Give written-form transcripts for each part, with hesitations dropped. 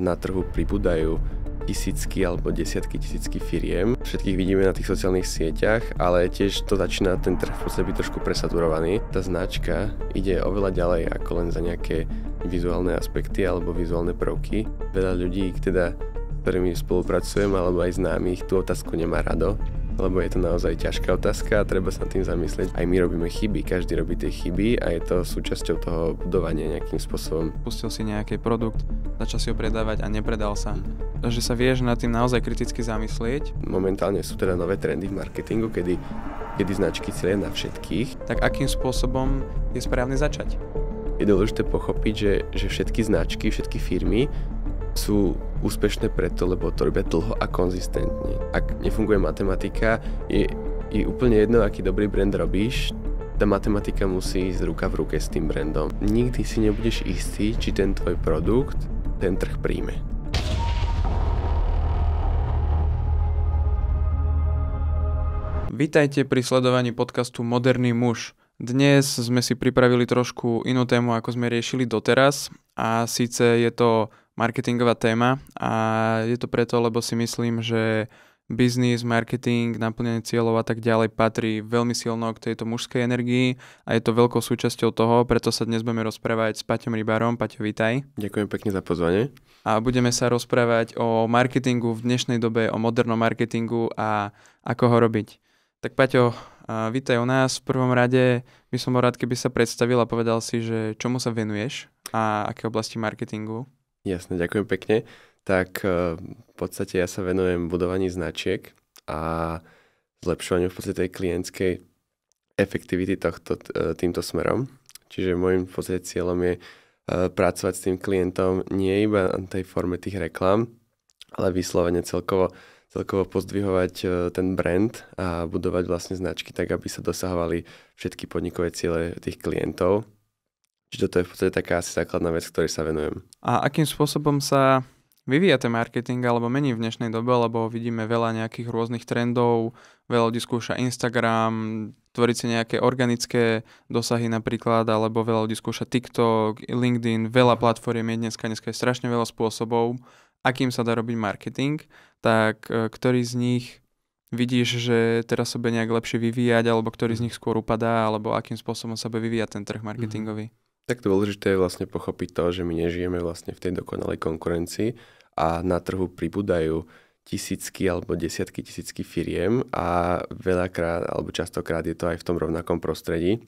na trhu pribúdajú tisícky alebo desiatky tisícky firiem. Všetkých vidíme na tých sociálnych sieťach, ale tiež to začína ten trh v podstate byť trošku presaturovaný. Tá značka ide oveľa ďalej ako len za nejaké vizuálne aspekty alebo vizuálne prvky. Veľa ľudí, teda, s ktorými spolupracujem alebo aj známych, tú otázku nemá rado, lebo je to naozaj ťažká otázka a treba sa nad tým zamyslieť. Aj my robíme chyby, každý robí tie chyby a je to súčasťou toho budovania nejakým spôsobom. Pustil si nejaký produkt, začal si ho predávať a nepredal sa. Že sa vieš nad tým naozaj kriticky zamyslieť. Momentálne sú teda nové trendy v marketingu, kedy značky cieľia na všetkých. Tak akým spôsobom je správne začať? Je dôležité pochopiť, že všetky značky, všetky firmy sú úspešné preto, lebo to robia dlho a konzistentne. Ak nefunguje matematika, je úplne jedno, aký dobrý brand robíš, tá matematika musí ísť ruka v ruke s tým brandom. Nikdy si nebudeš istý, či ten tvoj produkt ten trh príjme. Vítajte pri sledovaní podcastu Moderný muž. Dnes sme si pripravili trošku inú tému, ako sme riešili doteraz, a síce je to marketingová téma a je to preto, lebo si myslím, že biznis, marketing, naplnenie cieľov a tak ďalej patrí veľmi silno k tejto mužskej energii a je to veľkou súčasťou toho, preto sa dnes budeme rozprávať s Paťom Rybárom. Paťo, vítaj. Ďakujem pekne za pozvanie. A budeme sa rozprávať o marketingu v dnešnej dobe, o modernom marketingu a ako ho robiť. Tak Paťo, vítaj u nás. V prvom rade by som bol rád, keby sa predstavil a povedal si, že čomu sa venuješ a aké oblasti marketingu. Jasne, ďakujem pekne. Tak v podstate ja sa venujem budovaní značiek a zlepšovaniu v podstate tej klientskej efektivity týmto smerom. Čiže môjim v podstate cieľom je pracovať s tým klientom nie iba na tej forme tých reklám, ale vyslovene celkovo pozdvihovať ten brand a budovať vlastne značky tak, aby sa dosahovali všetky podnikové ciele tých klientov. Čiže toto je v podstate taká asi základná vec, ktorej sa venujem. A akým spôsobom sa vyvíja ten marketing alebo mení v dnešnej dobe, lebo vidíme veľa nejakých rôznych trendov, veľa ľudí skúša Instagram, tvoriť si nejaké organické dosahy napríklad, alebo veľa ľudí skúša TikTok, LinkedIn, veľa platform je dneska je strašne veľa spôsobov, akým sa dá robiť marketing, tak ktorý z nich vidíš, že teraz sa bude nejak lepšie vyvíjať, alebo ktorý z nich skôr upadá, alebo akým spôsobom sa bude vyvíjať ten trh marketingový? Tak dôležité je vlastne pochopiť to, že my nežijeme vlastne v tej dokonalej konkurencii a na trhu pribúdajú tisícky alebo desiatky tisícky firiem a veľakrát alebo častokrát je to aj v tom rovnakom prostredí,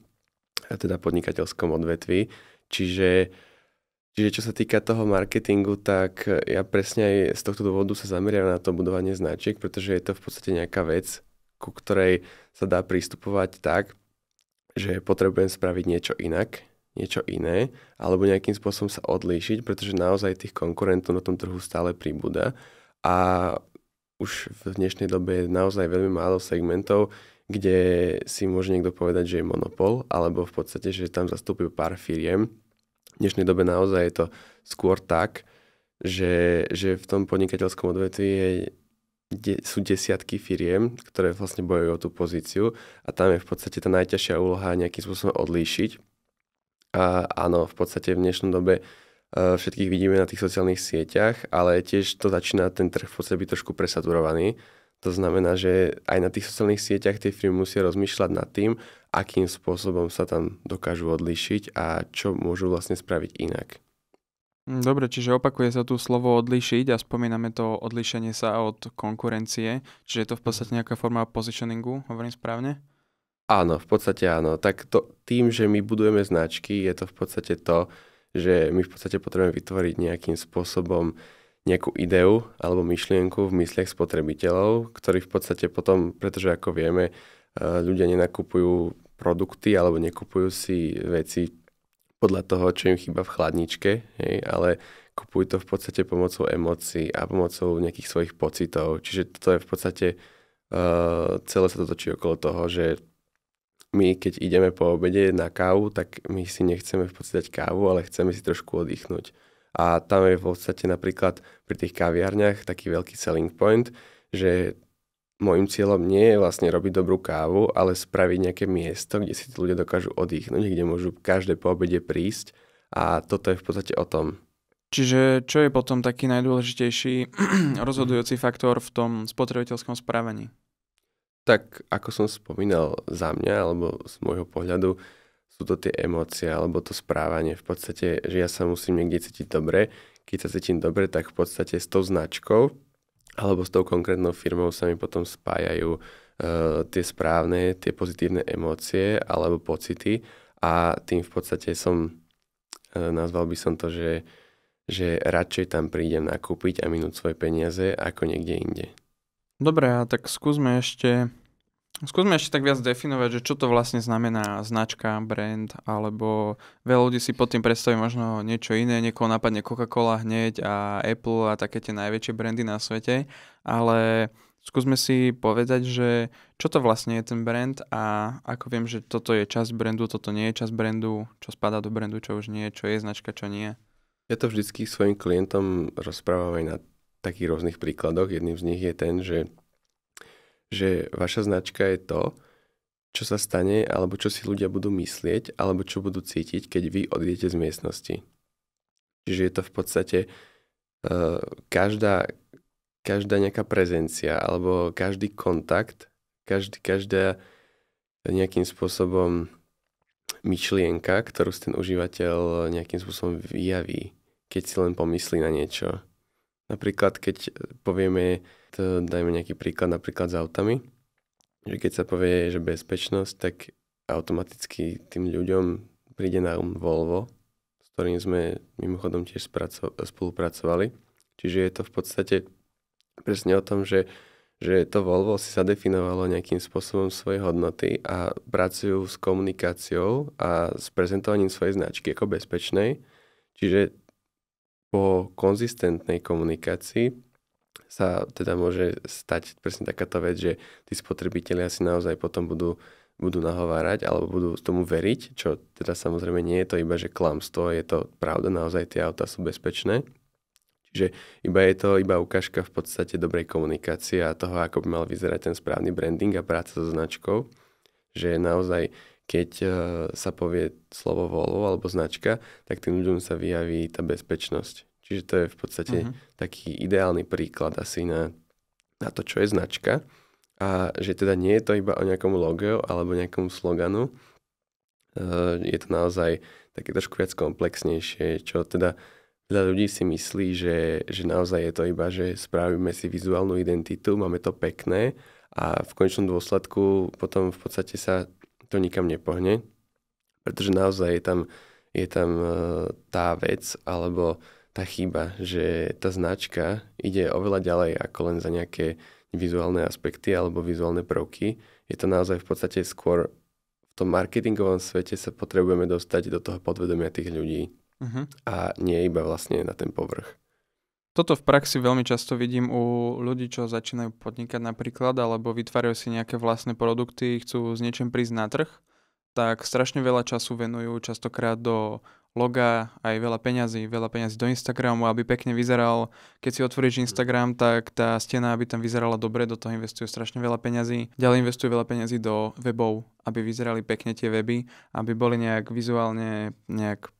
a teda podnikateľskom odvetví. Čiže čo sa týka toho marketingu, tak ja presne aj z tohto dôvodu sa zameriavam na to budovanie značiek, pretože je to v podstate nejaká vec, ku ktorej sa dá pristupovať tak, že potrebujem spraviť niečo iné, alebo nejakým spôsobom sa odlíšiť, pretože naozaj tých konkurentov na tom trhu stále pribúda a už v dnešnej dobe je naozaj veľmi málo segmentov, kde si môže niekto povedať, že je monopol, alebo v podstate, že tam zastúpil pár firiem. V dnešnej dobe naozaj je to skôr tak, že v tom podnikateľskom odvetví sú desiatky firiem, ktoré vlastne bojujú o tú pozíciu a tam je v podstate tá najťažšia úloha nejakým spôsobom odlíšiť. A áno, v podstate v dnešnej dobe všetkých vidíme na tých sociálnych sieťach, ale tiež to začína ten trh v podstate byť trošku presaturovaný. To znamená, že aj na tých sociálnych sieťach tie firmy musia rozmýšľať nad tým, akým spôsobom sa tam dokážu odlíšiť a čo môžu vlastne spraviť inak. Dobre, čiže opakuje sa tu slovo odlíšiť a spomíname to odlíšenie sa od konkurencie. Čiže je to v podstate nejaká forma positioningu, hovorím správne? Áno, v podstate áno. Tak tým, že my budujeme značky, je to v podstate to, že my v podstate potrebujeme vytvoriť nejakým spôsobom nejakú ideu alebo myšlienku v mysliach spotrebiteľov, ktorí v podstate potom, pretože ako vieme, ľudia nenakupujú produkty alebo nekupujú si veci podľa toho, čo im chýba v chladničke, ale kupujú to v podstate pomocou emócií a pomocou nejakých svojich pocitov. Čiže to je v podstate celé sa to točí okolo toho, že my, keď ideme po obede na kávu, tak my si nechceme v podstate kávu, ale chceme si trošku oddychnúť. A tam je v podstate napríklad pri tých kaviarniach taký veľký selling point, že môjim cieľom nie je vlastne robiť dobrú kávu, ale spraviť nejaké miesto, kde si tí ľudia dokážu oddychnúť, kde môžu každé po obede prísť a toto je v podstate o tom. Čiže čo je potom taký najdôležitejší rozhodujúci faktor v tom spotrebiteľskom správaní? Tak ako som spomínal za mňa, alebo z môjho pohľadu, sú to tie emócie, alebo to správanie. V podstate, že ja sa musím niekde cítiť dobre. Keď sa cítim dobre, tak v podstate s tou značkou, alebo s tou konkrétnou firmou sa mi potom spájajú tie správne, tie pozitívne emócie, alebo pocity. A tým v podstate nazval by som to, že radšej tam prídem nakúpiť a minúť svoje peniaze, ako niekde inde. Dobre, a tak skúsme ešte tak viac definovať, že čo to vlastne znamená značka, brand, alebo veľa ľudí si pod tým predstaví možno niečo iné, niekoho napadne Coca-Cola hneď a Apple a také tie najväčšie brandy na svete, ale skúsme si povedať, že čo to vlastne je ten brand a ako viem, že toto je časť brandu, toto nie je časť brandu, čo spadá do brandu, čo už nie, čo je značka, čo nie. Ja to vždycky svojim klientom rozprávam aj na takých rôznych príkladoch. Jedným z nich je ten, že vaša značka je to, čo sa stane, alebo čo si ľudia budú myslieť, alebo čo budú cítiť, keď vy odjdete z miestnosti. Čiže je to v podstate každá nejaká prezencia, alebo každý kontakt, každá nejakým spôsobom myšlienka, ktorú si ten užívateľ nejakým spôsobom vyjaví, keď si len pomyslí na niečo. Napríklad, keď povieme, dajme nejaký príklad napríklad s autami, že keď sa povie, že bezpečnosť, tak automaticky tým ľuďom príde na Volvo, s ktorým sme mimochodom tiež spolupracovali. Čiže je to v podstate presne o tom, že to Volvo si zadefinovalo nejakým spôsobom svoje hodnoty a pracujú s komunikáciou a s prezentovaním svojej značky ako bezpečnej. Čiže po konzistentnej komunikácii sa teda môže stať presne takáto vec, že tí spotrebitelia si naozaj potom budú nahovárať alebo budú tomu veriť, čo teda samozrejme nie je to iba, že klamstvo, je to pravda, naozaj tie autá sú bezpečné. Čiže je to iba ukážka v podstate dobrej komunikácie a toho, ako by mal vyzerať ten správny branding a práca so značkou, že naozaj keď sa povie slovo Volvo alebo značka, tak tým ľuďom sa vyjaví tá bezpečnosť. Čiže to je v podstate taký ideálny príklad asi na to, čo je značka. A že teda nie je to iba o nejakom logu alebo nejakom sloganu. Je to naozaj také trošku viac komplexnejšie, čo teda veľa ľudí si myslí, že naozaj je to iba, že spravíme si vizuálnu identitu, máme to pekné a v konečnom dôsledku potom v podstate sa to nikam nepohne, pretože naozaj je tam tá vec alebo tá chyba, že tá značka ide oveľa ďalej ako len za nejaké vizuálne aspekty alebo vizuálne prvky. Je to naozaj v podstate skôr v tom marketingovom svete sa potrebujeme dostať do toho podvedomia tých ľudí a nie iba vlastne na ten povrch. Toto v praxi veľmi často vidím u ľudí, čo začínajú podnikať napríklad, alebo vytvárajú si nejaké vlastné produkty, chcú s niečím prísť na trh, tak strašne veľa času venujú častokrát do loga, aj veľa peňazí do Instagramu, aby pekne vyzeral. Keď si otvoríš Instagram, tak tá stena, aby tam vyzerala dobre, do toho investujú strašne veľa peňazí. Ďalej investujú veľa peňazí do webov, aby vyzerali pekne tie weby, aby boli nejak vizuálne,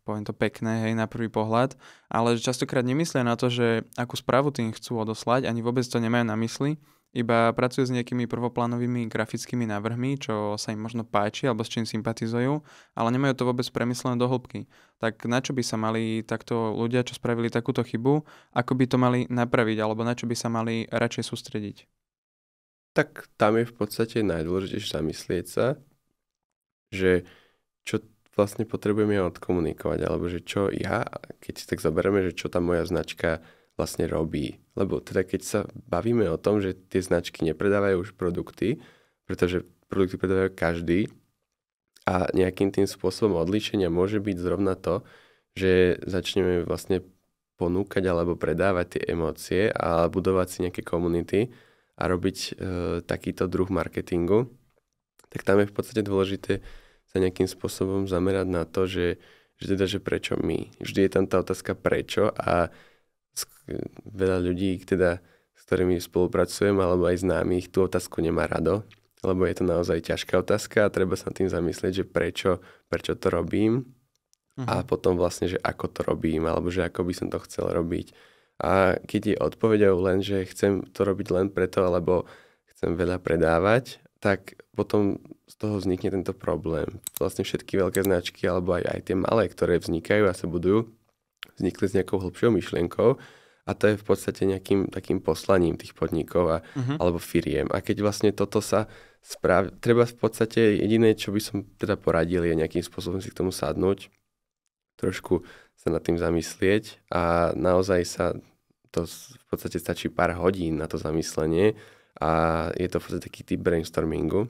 poviem to pekné, hej, na prvý pohľad. Ale častokrát nemyslia na to, že akú správu tým chcú odoslať, ani vôbec to nemajú na mysli. Iba pracujú s nejakými prvoplánovými grafickými návrhmi, čo sa im možno páči alebo s čím sympatizujú, ale nemajú to vôbec premyslené do hĺbky. Tak na čo by sa mali takto ľudia, čo spravili takúto chybu, ako by to mali napraviť alebo na čo by sa mali radšej sústrediť? Tak tam je v podstate najdôležitejšie zamyslieť sa, že čo vlastne potrebujem ja odkomunikovať, alebo že čo ja, keď si tak zoberieme, že čo tá moja značka vlastne robí. Lebo teda keď sa bavíme o tom, že tie značky nepredávajú už produkty, pretože produkty predávajú každý a nejakým tým spôsobom odlíšenia môže byť zrovna to, že začneme vlastne ponúkať alebo predávať tie emócie a budovať si nejaké komunity a robiť takýto druh marketingu, tak tam je v podstate dôležité sa nejakým spôsobom zamerať na to, že prečo my. Vždy je tam tá otázka prečo a veľa ľudí, teda, s ktorými spolupracujem, alebo aj známych, tú otázku nemá rado, lebo je to naozaj ťažká otázka a treba sa tým zamyslieť, že prečo to robím a potom vlastne, že ako to robím, alebo že ako by som to chcel robiť. A keď je odpoveďou len, že chcem to robiť len preto, alebo chcem veľa predávať, tak potom z toho vznikne tento problém. Vlastne všetky veľké značky, alebo aj tie malé, ktoré vznikajú a sa budujú, vznikli s nejakou hlbšou myšlienkou a to je v podstate nejakým takým poslaním tých podnikov alebo firiem. A keď vlastne toto sa spraví, treba v podstate jediné, čo by som teda poradil, je nejakým spôsobom si k tomu sadnúť, trošku sa nad tým zamyslieť a naozaj sa to v podstate stačí pár hodín na to zamyslenie a je to v podstate taký typ brainstormingu,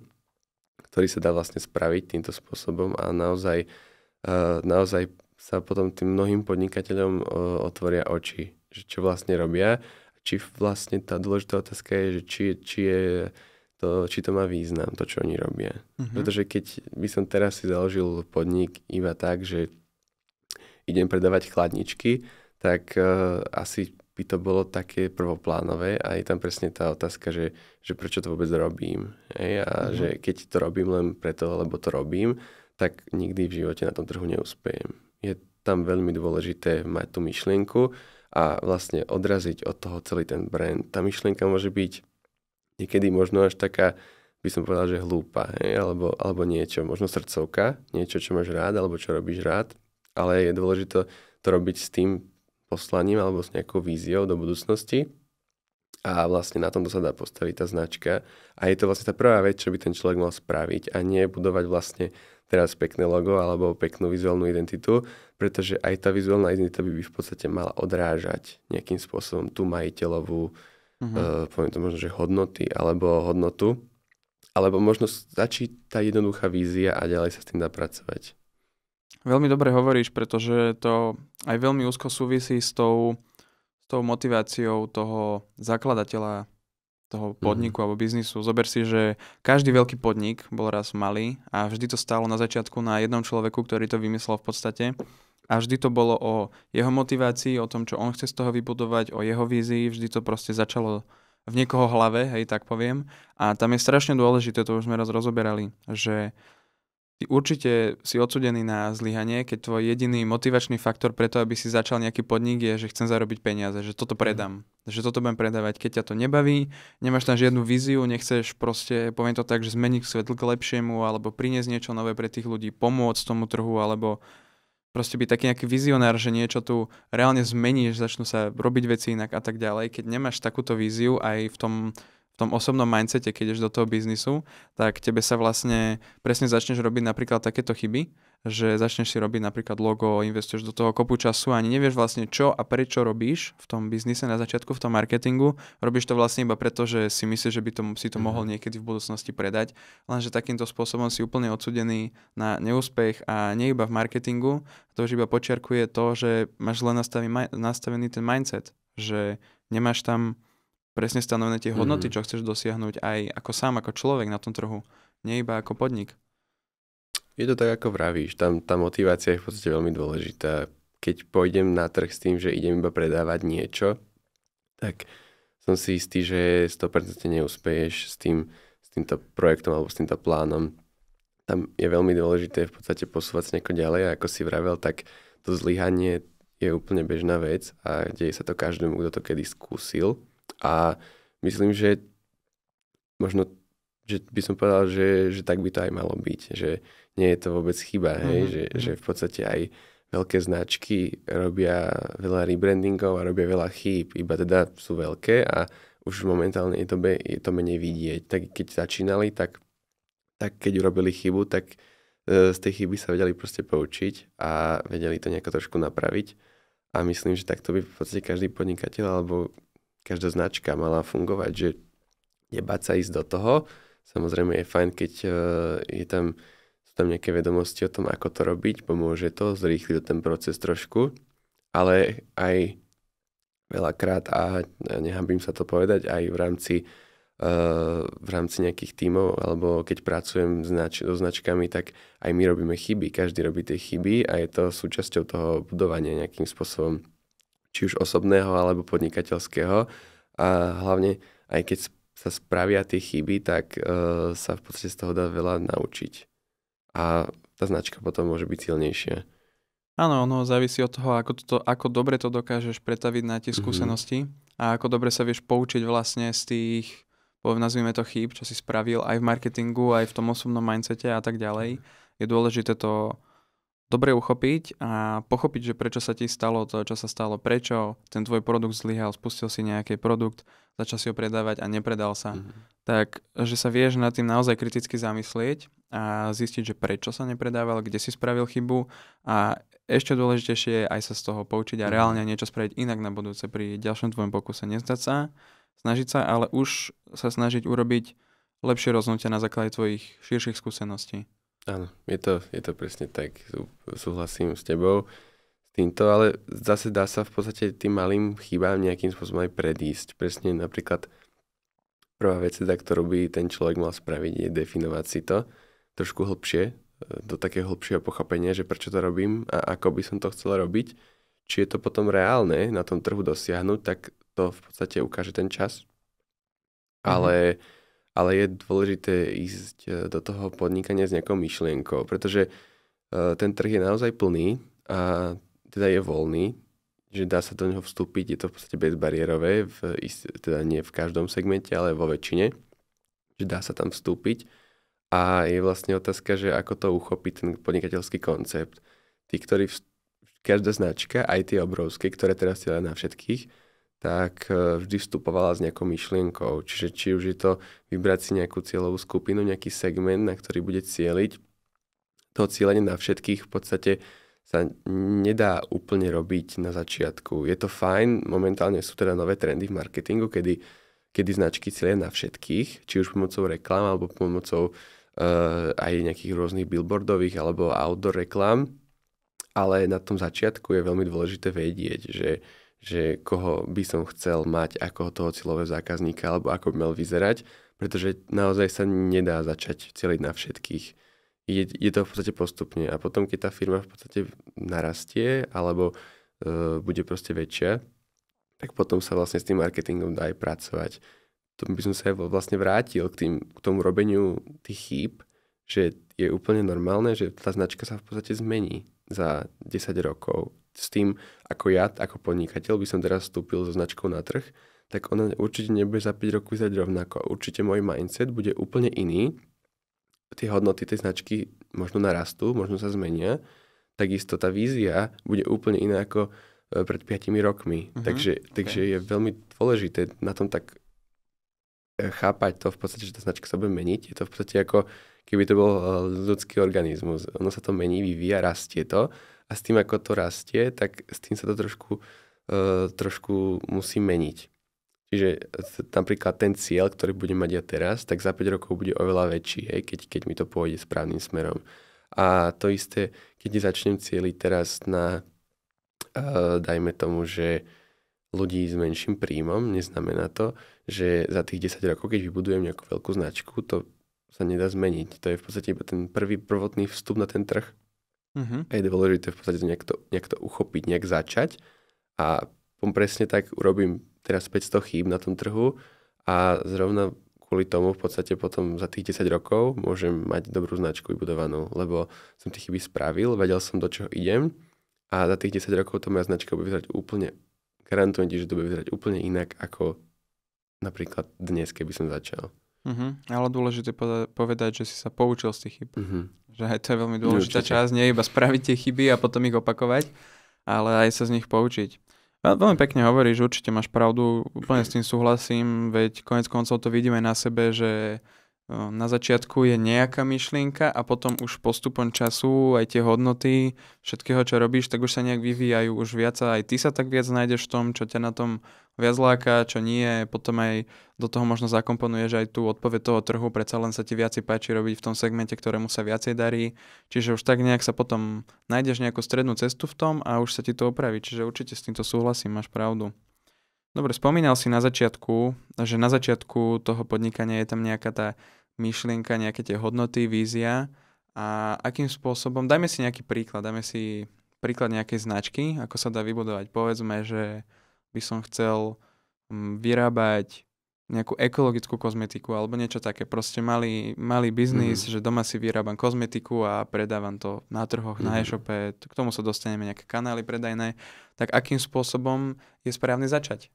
ktorý sa dá vlastne spraviť týmto spôsobom a naozaj sa potom tým mnohým podnikateľom otvoria oči, že čo vlastne robia, či vlastne tá dôležitá otázka je, že či to má význam, to, čo oni robia. Pretože keď by som teraz si založil podnik iba tak, že idem predávať chladničky, tak asi by to bolo také prvoplánové a je tam presne tá otázka, že prečo to vôbec robím. Hej? A že keď to robím len preto, lebo to robím, tak nikdy v živote na tom trhu neúspejem. Je tam veľmi dôležité mať tú myšlienku a vlastne odraziť od toho celý ten brand. Tá myšlienka môže byť niekedy možno až taká, by som povedal, že hlúpa, hej? Alebo niečo, možno srdcovka, niečo, čo máš rád, alebo čo robíš rád, ale je dôležité to robiť s tým poslaním alebo s nejakou víziou do budúcnosti a vlastne na tomto sa dá postaviť tá značka a je to vlastne tá prvá vec, čo by ten človek mal spraviť a nie budovať vlastne teraz pekné logo alebo peknú vizuálnu identitu, pretože aj tá vizuálna identita by v podstate mala odrážať nejakým spôsobom tú majiteľovú poviem to možno, že hodnoty alebo hodnotu, alebo možno stačí tá jednoduchá vízia a ďalej sa s tým dá pracovať. Veľmi dobre hovoríš, pretože to aj veľmi úzko súvisí s tou motiváciou toho zakladateľa toho podniku alebo biznisu. Zober si, že každý veľký podnik bol raz malý a vždy to stálo na začiatku na jednom človeku, ktorý to vymyslel v podstate. A vždy to bolo o jeho motivácii, o tom, čo on chce z toho vybudovať, o jeho vízii. Vždy to proste začalo v niekoho hlave, hej, tak poviem. A tam je strašne dôležité, to už sme raz rozoberali, že ty určite si odsudený na zlyhanie, keď tvoj jediný motivačný faktor preto, aby si začal nejaký podnik je, že chcem zarobiť peniaze, že toto predám, že toto budem predávať. Keď ťa to nebaví, nemáš tam žiadnu víziu, nechceš proste, poviem to tak, že zmeniť svet k lepšiemu, alebo priniesť niečo nové pre tých ľudí, pomôcť tomu trhu, alebo proste byť taký nejaký vizionár, že niečo tu reálne zmeníš, začnú sa robiť veci inak a tak ďalej. Keď nemáš takúto víziu aj v tom osobnom mindsete, keď ideš do toho biznisu, tak tebe sa vlastne presne začneš robiť napríklad takéto chyby, že začneš si robiť napríklad logo, investuješ do toho kopu času a ani nevieš vlastne čo a prečo robíš v tom biznise na začiatku, v tom marketingu. Robíš to vlastne iba preto, že si myslíš, že by si to mohol niekedy v budúcnosti predať, lenže takýmto spôsobom si úplne odsudený na neúspech a nie iba v marketingu. To už iba počiarkuje to, že máš zle nastavený ten mindset, že nemáš tam presne stanovené tie hodnoty, čo chceš dosiahnuť aj ako sám, ako človek na tom trhu, nie iba ako podnik. Je to tak, ako vravíš, tam tá motivácia je v podstate veľmi dôležitá. Keď pôjdem na trh s tým, že idem iba predávať niečo, tak som si istý, že 100% neúspeješ s týmto projektom alebo s týmto plánom. Tam je veľmi dôležité v podstate posúvať sa nejako ďalej a ako si vravel, tak to zlyhanie je úplne bežná vec a deje sa to každému, kto to kedy skúsil. A myslím, že možno, že by som povedal, že tak by to aj malo byť, že nie je to vôbec chyba, hej? Že v podstate aj veľké značky robia veľa rebrandingov a robia veľa chýb, iba teda sú veľké a už momentálne je to menej vidieť. Tak keď začínali, tak keď urobili chybu, tak z tej chyby sa vedeli proste poučiť a vedeli to nejako trošku napraviť a myslím, že takto by v podstate každý podnikateľ alebo každá značka mala fungovať, že nebáť sa ísť do toho. Samozrejme je fajn, keď sú tam nejaké vedomosti o tom, ako to robiť, pomôže to, zrýchliť ten proces trošku, ale aj veľakrát, a nehanbím sa to povedať, aj v rámci nejakých tímov, alebo keď pracujem so značkami, tak aj my robíme chyby, každý robí tie chyby a je to súčasťou toho budovania nejakým spôsobom, či už osobného alebo podnikateľského a hlavne aj keď sa spravia tie chyby, tak sa v podstate z toho dá veľa naučiť a tá značka potom môže byť silnejšia. Áno, ono závisí od toho, ako dobre to dokážeš pretaviť na tie Mhm. skúsenosti a ako dobre sa vieš poučiť vlastne z tých, nazvime to chýb, čo si spravil aj v marketingu, aj v tom osobnom mindsete a tak ďalej. Je dôležité to dobre uchopiť a pochopiť, že prečo sa ti stalo to, čo sa stalo, prečo ten tvoj produkt zlyhal, spustil si nejaký produkt, začal si ho predávať a nepredal sa. Mhm. Tak, že sa vieš nad tým naozaj kriticky zamyslieť a zistiť, že prečo sa nepredával, kde si spravil chybu a ešte dôležitejšie je aj sa z toho poučiť a Mhm. reálne niečo spraviť inak na budúce pri ďalšom tvojom pokuse. Nezdať sa, snažiť sa, ale už sa snažiť urobiť lepšie rozhodnutia na základe tvojich širších skúseností. Áno, je to presne tak. Súhlasím s tebou s týmto, ale zase dá sa v podstate tým malým chybám nejakým spôsobom aj predísť. Presne napríklad prvá vec, teda, ktorú by ten človek mal spraviť, je definovať si to trošku hlbšie, do takého hlbšieho pochopenia, že prečo to robím a ako by som to chcel robiť. Či je to potom reálne na tom trhu dosiahnuť, tak to v podstate ukáže ten čas. Mhm. Ale je dôležité ísť do toho podnikania s nejakou myšlienkou, pretože ten trh je naozaj plný a teda je voľný, že dá sa do neho vstúpiť, je to v podstate bezbariérové, teda nie v každom segmente, ale vo väčšine, že dá sa tam vstúpiť a je vlastne otázka, že ako to uchopiť ten podnikateľský koncept. Tí, ktorí každá značka, aj tie obrovské, ktoré teraz cieľia na všetkých, tak vždy vstupovala s nejakou myšlienkou. Čiže či už je to vybrať si nejakú cieľovú skupinu, nejaký segment, na ktorý bude cieliť. To cieľenie na všetkých v podstate sa nedá úplne robiť na začiatku. Je to fajn, momentálne sú teda nové trendy v marketingu, kedy značky cieľia na všetkých, či už pomocou reklám, alebo pomocou aj nejakých rôznych billboardových alebo outdoor reklám. Ale na tom začiatku je veľmi dôležité vedieť, že koho by som chcel mať ako toho cieľového zákazníka alebo ako by mal vyzerať, pretože naozaj sa nedá začať cieliť na všetkých. Je to v podstate postupne a potom, keď tá firma v podstate narastie alebo bude proste väčšia, tak potom sa vlastne s tým marketingom dá aj pracovať. To by som sa aj vlastne vrátil k tomu robeniu tých chýb, že je úplne normálne, že tá značka sa v podstate zmení za 10 rokov. S tým, ako ja, ako podnikateľ, by som teraz vstúpil so značkou na trh, tak ona určite nebude za 5 rokov vyzerať rovnako. Určite môj mindset bude úplne iný. Tie hodnoty tej značky možno narastú, možno sa zmenia. Takisto tá vízia bude úplne iná ako pred 5 rokmi. Takže Okay. je veľmi dôležité na tom tak chápať to v podstate, že tá značka sa bude meniť. Je to v podstate ako keby to bol ľudský organizmus. Ono sa to mení, vyvíja, rastie to a s tým, ako to rastie, tak s tým sa to trošku musí meniť. Čiže napríklad ten cieľ, ktorý budem mať ja teraz, tak za 5 rokov bude oveľa väčší, hej, keď mi to pôjde správnym smerom. A to isté, keď začnem cieliť teraz na, dajme tomu, že ľudí s menším príjmom, neznamená to, že za tých 10 rokov, keď vybudujem nejakú veľkú značku, to sa nedá zmeniť. To je v podstate iba ten prvotný vstup na ten trh. Mhm. A je dôležité v podstate nejak to uchopiť, nejak začať. A presne tak urobím teraz 500 chýb na tom trhu a zrovna kvôli tomu v podstate potom za tých 10 rokov môžem mať dobrú značku vybudovanú, lebo som tie chyby spravil, vedel som, do čoho idem a za tých 10 rokov to moja značka bude vyzerať úplne, garantujem ti, že to bude vyzerať úplne inak ako napríklad dnes, keby som začal. Ale dôležité povedať, že si sa poučil z tých chyb. Mhm. Že aj to je veľmi dôležitá časť, nie iba spraviť tie chyby a potom ich opakovať, ale aj sa z nich poučiť. Veľmi pekne hovoríš, určite máš pravdu, úplne s tým súhlasím, veď konec koncov to vidíme na sebe, že na začiatku je nejaká myšlienka a potom už postupom času aj tie hodnoty všetkého, čo robíš, tak už sa nejak vyvíjajú už viac a aj ty sa tak viac nájdeš v tom, čo ťa na tom viac láka, čo nie, potom aj do toho možno zakomponuješ aj tú odpoveď toho trhu, predsa len sa ti viacej páči robiť v tom segmente, ktorému sa viacej darí, čiže už tak nejak sa potom nájdeš nejakú strednú cestu v tom a už sa ti to opraví, čiže určite s týmto súhlasím, máš pravdu. Dobre, spomínal si na začiatku, že na začiatku toho podnikania je tam nejaká tá myšlienka, nejaké tie hodnoty, vízia a akým spôsobom, dajme si nejaký príklad, dajme si príklad nejakej značky, ako sa dá vybudovať. Povedzme, že by som chcel vyrábať nejakú ekologickú kozmetiku alebo niečo také. Proste malý biznis, že doma si vyrábam kozmetiku a predávam to na trhoch, na e-shope, k tomu sa dostaneme nejaké kanály predajné. Tak akým spôsobom je správne začať?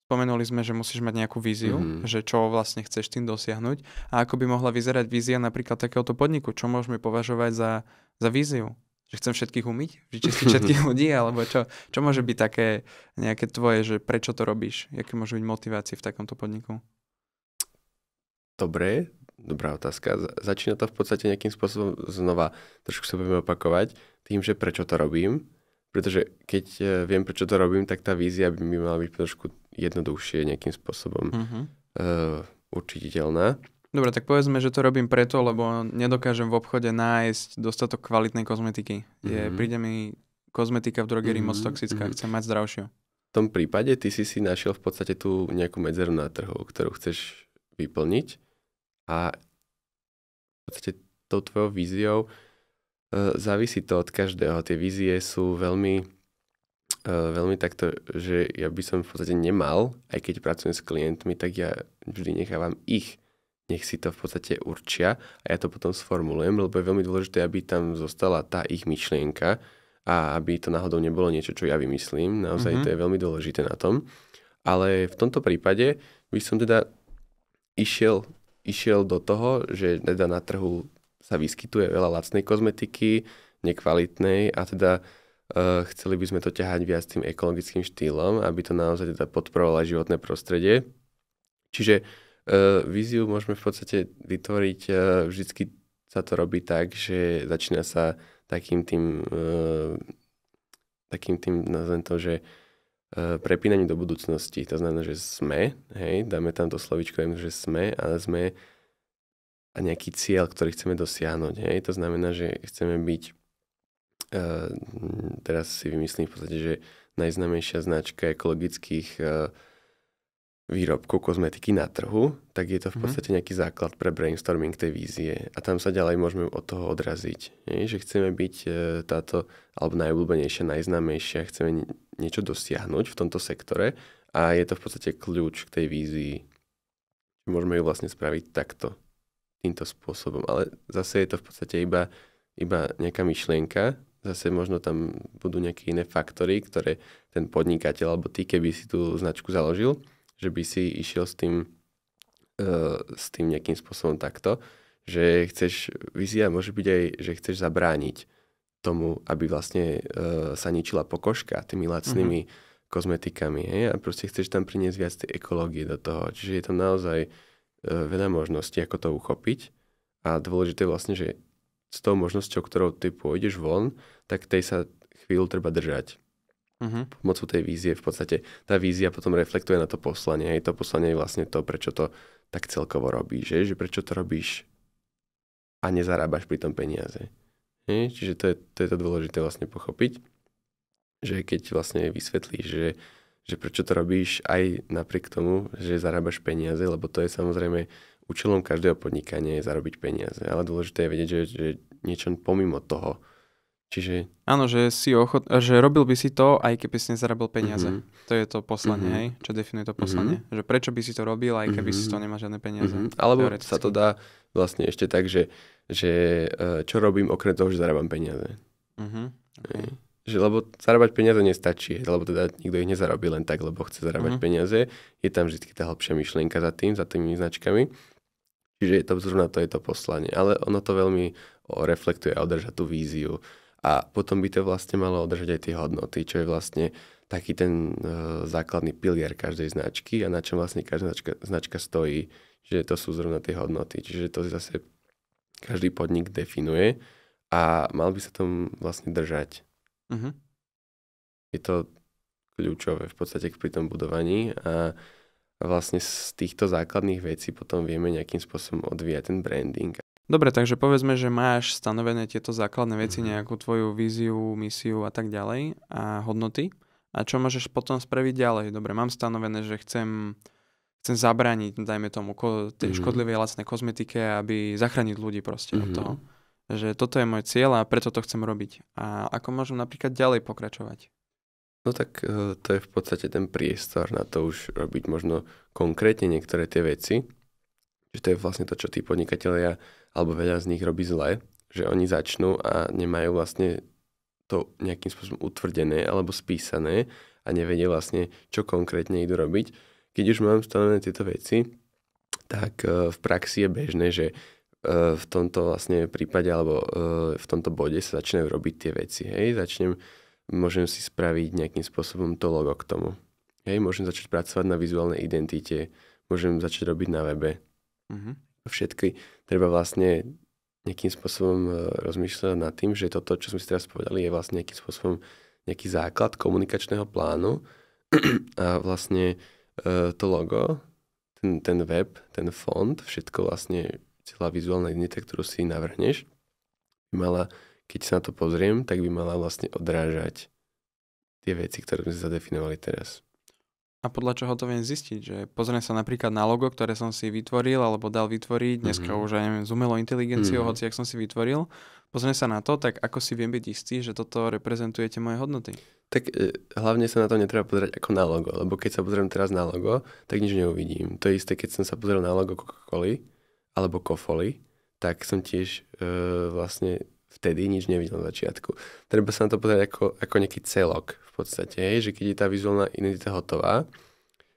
Spomenuli sme, že musíš mať nejakú víziu, že čo vlastne chceš tým dosiahnuť a ako by mohla vyzerať vízia napríklad takéhoto podniku. Čo môžeme považovať za víziu? Že chcem všetkých umyť? Vyčistiť všetkých ľudí? Alebo čo môže byť také nejaké tvoje, že prečo to robíš? Jaké môžu byť motivácie v takomto podniku? Dobrá otázka. Začína to v podstate nejakým spôsobom znova, trošku sa budeme opakovať, tým, že prečo to robím. Pretože keď viem, prečo to robím, tak tá vízia by mi mala byť trošku jednoduchšie nejakým spôsobom určiteľná. Dobre, tak povedzme, že to robím preto, lebo nedokážem v obchode nájsť dostatok kvalitnej kozmetiky. Príde mi kozmetika v drogerii moc toxická, chcem mať zdravšiu. V tom prípade ty si našiel v podstate tú nejakú medzeru na trhu, ktorú chceš vyplniť a v podstate tou tvojou víziou závisí to od každého. Tie vízie sú veľmi takto, že ja by som v podstate nemal, aj keď pracujem s klientmi, tak ja vždy nechávam ich, nech si to v podstate určia a ja to potom sformulujem, lebo je veľmi dôležité, aby tam zostala tá ich myšlienka a aby to náhodou nebolo niečo, čo ja vymyslím. Naozaj to je veľmi dôležité na tom. Ale v tomto prípade by som teda išiel do toho, že teda na trhu sa vyskytuje veľa lacnej kozmetiky, nekvalitnej a teda chceli by sme to ťahať viac tým ekologickým štýlom, aby to naozaj teda podporovalo životné prostredie. Čiže víziu môžeme v podstate vytvoriť, vždycky sa to robí tak, že začína sa takým tým, nazvem to, že prepínaním do budúcnosti. To znamená, že dáme tam to slovíčko, že sme a nejaký cieľ, ktorý chceme dosiahnuť. To znamená, že chceme byť, teraz si vymyslím v podstate, že najznámejšia značka ekologických výrobkov kozmetiky na trhu, tak je to v podstate nejaký základ pre brainstorming tej vízie. A tam sa ďalej môžeme od toho odraziť. Že chceme byť táto, alebo najobľúbenejšia, najznámejšia, chceme niečo dosiahnuť v tomto sektore a je to v podstate kľúč k tej vízii. Môžeme ju vlastne spraviť takto, týmto spôsobom. Ale zase je to v podstate iba nejaká myšlienka, zase možno tam budú nejaké iné faktory, ktoré ten podnikateľ, alebo ty, keby si tú značku založil, že by si išiel s tým nejakým spôsobom takto, že vízia môže byť aj, že chceš zabrániť tomu, aby vlastne sa ničila pokožka tými lacnými kozmetikami, a proste chceš tam priniesť viac tej ekológie do toho. Čiže je tam naozaj veľa možností, ako to uchopiť a dôležité je vlastne, že s tou možnosťou, ktorou ty pôjdeš von, tak tej sa chvíľu treba držať. Pomocou tej vízie v podstate tá vízia potom reflektuje na to poslanie. To poslanie je vlastne to, prečo to tak celkovo robíš. Že prečo to robíš a nezarábaš pri tom peniaze. Čiže to je to dôležité vlastne pochopiť, že keď vlastne vysvetlíš, že prečo to robíš aj napriek tomu, že zarábaš peniaze, lebo to je samozrejme účelom každého podnikania je zarobiť peniaze. Ale dôležité je vedieť, že niečo pomimo toho. Čiže... Áno, že že robil by si to, aj keby si nezarobil peniaze. To je to poslanie, hej? Čo definuje to poslanie. Že prečo by si to robil, aj keby si to nemá žiadne peniaze. Alebo sa to dá vlastne ešte tak, že čo robím okrem toho, že zarábam peniaze. Okay. Že, lebo zarábať peniaze nestačí, lebo teda nikto ich nezarobí len tak, lebo chce zarábať peniaze. Je tam vždy tá hlbšia myšlienka za tými značkami. Čiže je to zrovna to je to poslanie. Ale ono to veľmi reflektuje a održa tú víziu. A potom by to vlastne malo održať aj tie hodnoty, čo je vlastne taký ten základný pilier každej značky a na čom vlastne každá značka stojí. Čiže to sú zrovna tie hodnoty. Čiže to zase každý podnik definuje a mal by sa tom vlastne držať. Je to kľúčové v podstate pri tom budovaní a vlastne z týchto základných vecí potom vieme nejakým spôsobom odvíjať ten branding. Dobre, takže povedzme, že máš stanovené tieto základné veci, nejakú tvoju víziu, misiu a tak ďalej a hodnoty. A čo môžeš potom spraviť ďalej? Dobre, mám stanovené, že chcem zabrániť, dajme tomu, tej škodlivej lacnej kozmetike, aby zachrániť ľudí proste od toho. Že toto je môj cieľ a preto to chcem robiť. A ako môžem napríklad ďalej pokračovať? No tak to je v podstate ten priestor na to už robiť možno konkrétne niektoré tie veci. Že to je vlastne to, čo tí podnikatelia, alebo veľa z nich robí zle, že oni začnú a nemajú vlastne to nejakým spôsobom utvrdené alebo spísané a nevedia vlastne, čo konkrétne idú robiť. Keď už mám stanovené tieto veci, tak v praxi je bežné, že v tomto vlastne prípade alebo v tomto bode sa začínajú robiť tie veci. Hej, môžem si spraviť nejakým spôsobom to logo k tomu. Hej, môžem začať pracovať na vizuálnej identite, môžem začať robiť na webe. Všetky treba vlastne nejakým spôsobom rozmýšľať nad tým, že toto, čo sme si teraz povedali, je vlastne nejakým spôsobom nejaký základ komunikačného plánu a vlastne to logo, ten web, ten font, všetko vlastne, celá vizuálna identita, ktorú si navrhneš, by mala, keď sa na to pozriem, tak by mala vlastne odrážať tie veci, ktoré sme si zadefinovali teraz. A podľa čoho to viem zistiť? Že pozriem sa napríklad na logo, ktoré som si vytvoril alebo dal vytvoriť, dneska už aj neviem, s umelou inteligenciou, hoci ak som si vytvoril, pozriem sa na to, tak ako si viem byť istý, že toto reprezentujete moje hodnoty? Tak hlavne sa na to netreba pozerať ako na logo, lebo keď sa pozriem teraz na logo, tak nič neuvidím. To je isté, keď som sa pozrel na logo Coca-Coly alebo Kofoly, tak som tiež vlastne vtedy nič nevidel na začiatku. Treba sa na to pozerať ako nejaký celok v podstate, že keď je tá vizuálna identita hotová,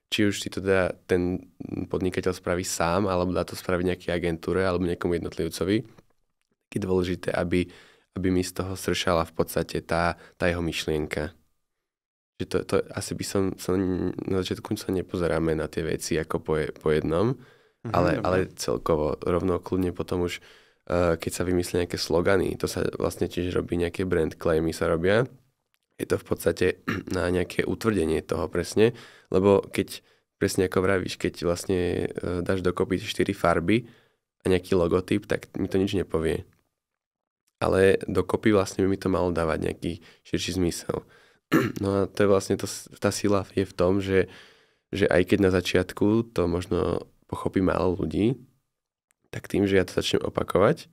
či už si to dá ten podnikateľ spraví sám, alebo dá to spraviť nejakej agentúre alebo nejakomu jednotlivcovi, je dôležité, aby mi z toho sršala v podstate tá jeho myšlienka. Že to asi by som na začiatku sa nepozeráme na tie veci ako po jednom, ale celkovo, rovno kľudne potom už keď sa vymyslia nejaké slogany, to sa vlastne tiež robí, nejaké brand claimy sa robia. Je to v podstate na nejaké utvrdenie toho presne, lebo keď, presne ako vravíš, keď vlastne dáš dokopy 4 farby a nejaký logotyp, tak mi to nič nepovie. Ale dokopy vlastne by mi to malo dávať nejaký širší zmysel. No a to je vlastne tá sila je v tom, že aj keď na začiatku to možno pochopí málo ľudí, tak tým, že ja to začnem opakovať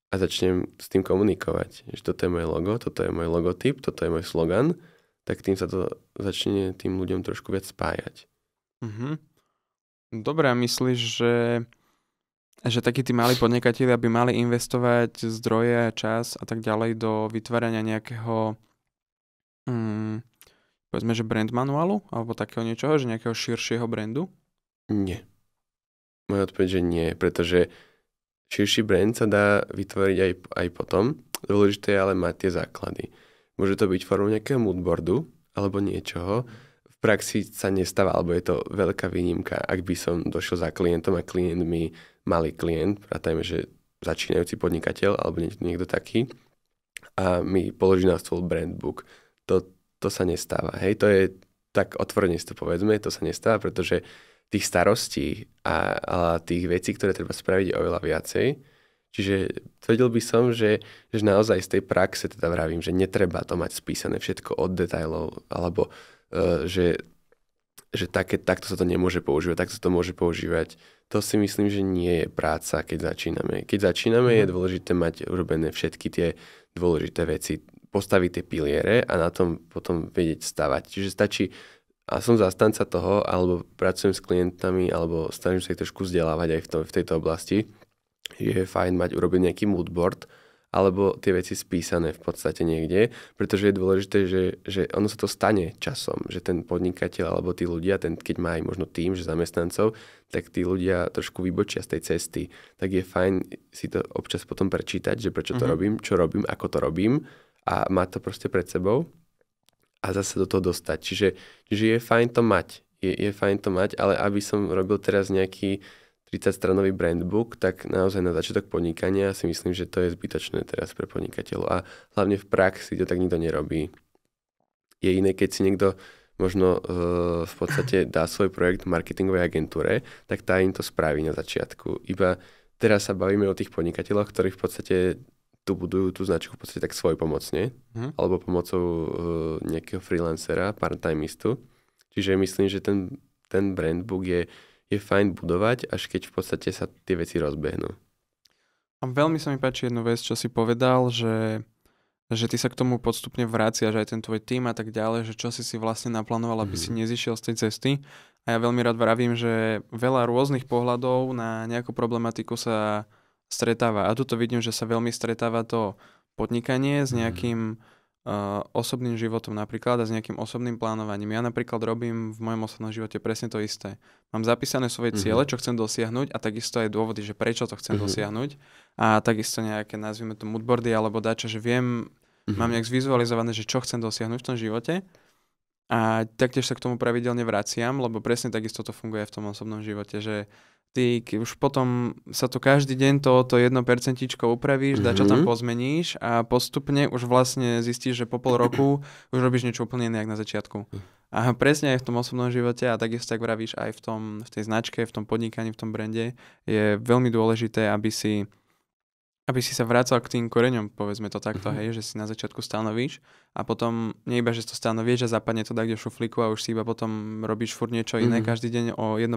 a začnem s tým komunikovať, že toto je moje logo, toto je môj logotyp, toto je môj slogan, tak tým sa to začne tým ľuďom trošku viac spájať. Dobre, a myslíš, že takí tí malí podnikatelia by mali investovať zdroje, čas a tak ďalej do vytvárania nejakého povedzme, že brand manuálu alebo takého niečoho, že nejakého širšieho brandu? Nie. Moja odpoveď, že nie, pretože širší brand sa dá vytvoriť aj potom. Dôležité je ale mať tie základy. Môže to byť formou nejakého moodboardu alebo niečoho. V praxi sa nestáva, alebo je to veľká výnimka, ak by som došiel za klientom a klient mi, malý klient, rátajme, že začínajúci podnikateľ alebo niekto taký, a mi položí na stôl brand book. To sa nestáva. Hej, to je tak otvorene si to povedzme, to sa nestáva, pretože tých starostí a tých vecí, ktoré treba spraviť, je oveľa viacej. Čiže tvrdil by som, že naozaj z tej praxe teda vravím, že netreba to mať spísané všetko od detailov, alebo že takto sa to nemôže používať, takto sa to môže používať. To si myslím, že nie je práca, keď začíname. Keď začíname, je dôležité mať urobené všetky tie dôležité veci, postaviť tie piliere a na tom potom vedieť stavať. Čiže stačí, a som zastanca toho, alebo pracujem s klientami, alebo snažím sa ich trošku vzdelávať aj v tejto oblasti, že je fajn mať urobiť nejaký moodboard, alebo tie veci spísané v podstate niekde, pretože je dôležité, že ono sa to stane časom, že ten podnikateľ alebo tí ľudia, keď má aj možno tým, že zamestnancov, tak tí ľudia trošku vybočia z tej cesty. Tak je fajn si to občas potom prečítať, že prečo to robím, čo robím, ako to robím a mať to proste pred sebou a zase do toho dostať. Čiže je fajn to mať. Je fajn to mať, ale aby som robil teraz nejaký 30-stranový brandbook, tak naozaj na začiatok podnikania si myslím, že to je zbytočné teraz pre podnikateľov. A hlavne v praxi to tak nikto nerobí. Je iné, keď si niekto možno v podstate dá svoj projekt v marketingovej agentúre, tak tá im to spraví na začiatku. Iba teraz sa bavíme o tých podnikateľoch, ktorí v podstate tu budujú tú značku v podstate tak svojpomocne, alebo pomocou nejakého freelancera, part-timeistu. Čiže myslím, že ten brandbook je fajn budovať, až keď v podstate sa tie veci rozbehnú. A veľmi sa mi páči jednu vec, čo si povedal, že že ty sa k tomu podstupne vraciaš aj ten tvoj tým a tak ďalej, že čo si vlastne naplánoval, aby si nezišiel z tej cesty. A ja veľmi rád vravím, že veľa rôznych pohľadov na nejakú problematiku sa stretáva. A tuto vidím, že sa veľmi stretáva to podnikanie s nejakým osobným životom napríklad a s nejakým osobným plánovaním. Ja napríklad robím v mojom osobnom živote presne to isté. Mám zapísané svoje ciele, čo chcem dosiahnuť a takisto aj dôvody, že prečo to chcem dosiahnuť. A takisto nejaké, nazvime to moodboardy alebo dačo, že viem, mám nejak zvizualizované, že čo chcem dosiahnuť v tom živote. A taktiež sa k tomu pravidelne vraciam, lebo presne takisto to funguje v tom osobnom živote, že ty už potom sa to každý deň to 1% upravíš, dačo tam pozmeníš a postupne už vlastne zistíš, že po pol roku už robíš niečo úplne iné, jak na začiatku. A presne aj v tom osobnom živote a takisto tak vravíš aj v tej značke, v tom podnikaní, v tom brande je veľmi dôležité, aby si sa vracal k tým koreňom, povedzme to takto, hej, že si na začiatku stanovíš a potom nie iba, že to stanovíš a zapadne to tak do šuflíku a už si iba potom robíš furt niečo iné každý deň o 1%,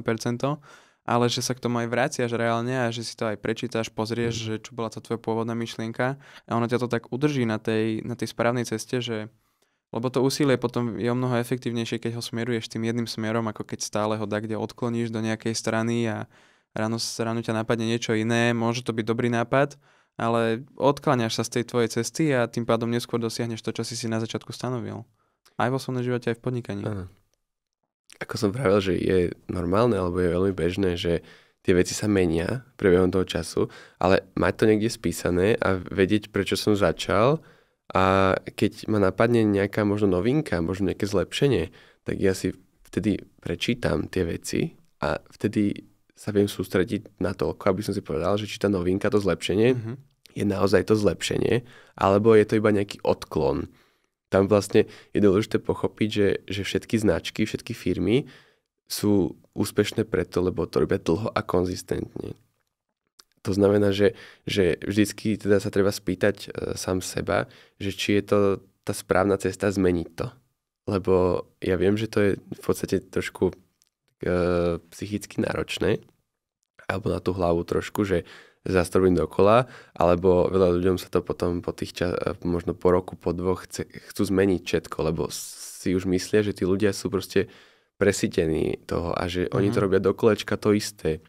ale že sa k tomu aj vraciaš reálne a že si to aj prečítaš, pozrieš, že čo bola tá tvoja pôvodná myšlienka a ono ťa to tak udrží na tej správnej ceste, že lebo to úsilie potom je o mnoho efektívnejšie, keď ho smeruješ tým jedným smerom, ako keď stále ho kde odkloníš do nejakej strany a ráno ťa napadne niečo iné, môže to byť dobrý nápad, ale odkláňaš sa z tej tvojej cesty a tým pádom neskôr dosiahneš to, čo si na začiatku stanovil. Aj vo svojom živote, aj v podnikaní. Ako som pravil, že je normálne, alebo je veľmi bežné, že tie veci sa menia priebehom toho času, ale mať to niekde spísané a vedieť, prečo som začal a keď ma napadne nejaká možno novinka, možno nejaké zlepšenie, tak ja si vtedy prečítam tie veci a vtedy sa viem sústrediť na toľko, aby som si povedal, že či tá novinka, to zlepšenie je naozaj to zlepšenie, alebo je to iba nejaký odklon. Tam vlastne je dôležité pochopiť, že všetky značky, všetky firmy sú úspešné preto, lebo to robia dlho a konzistentne. To znamená, že vždycky teda sa treba spýtať sám seba, že či je to tá správna cesta zmeniť to. Lebo ja viem, že to je v podstate trošku psychicky náročné, alebo na tú hlavu trošku, že zase to robím dokola, alebo veľa ľuďom sa to potom po tých možno po roku, po dvoch chcú zmeniť všetko, lebo si už myslia, že tí ľudia sú proste presítení toho a že oni to robia do kolečka to isté.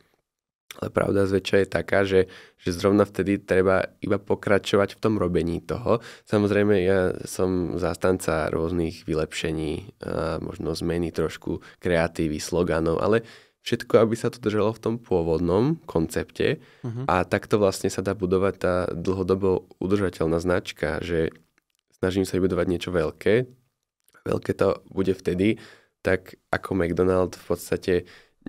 Ale pravda zväčša je taká, že zrovna vtedy treba iba pokračovať v tom robení toho. Samozrejme, ja som zástanca rôznych vylepšení, a možno zmeny trošku kreatívy, sloganov, ale všetko, aby sa to držalo v tom pôvodnom koncepte a takto vlastne sa dá budovať tá dlhodobo udržateľná značka, že snažím sa vybudovať niečo veľké. Veľké to bude vtedy, tak ako McDonald's v podstate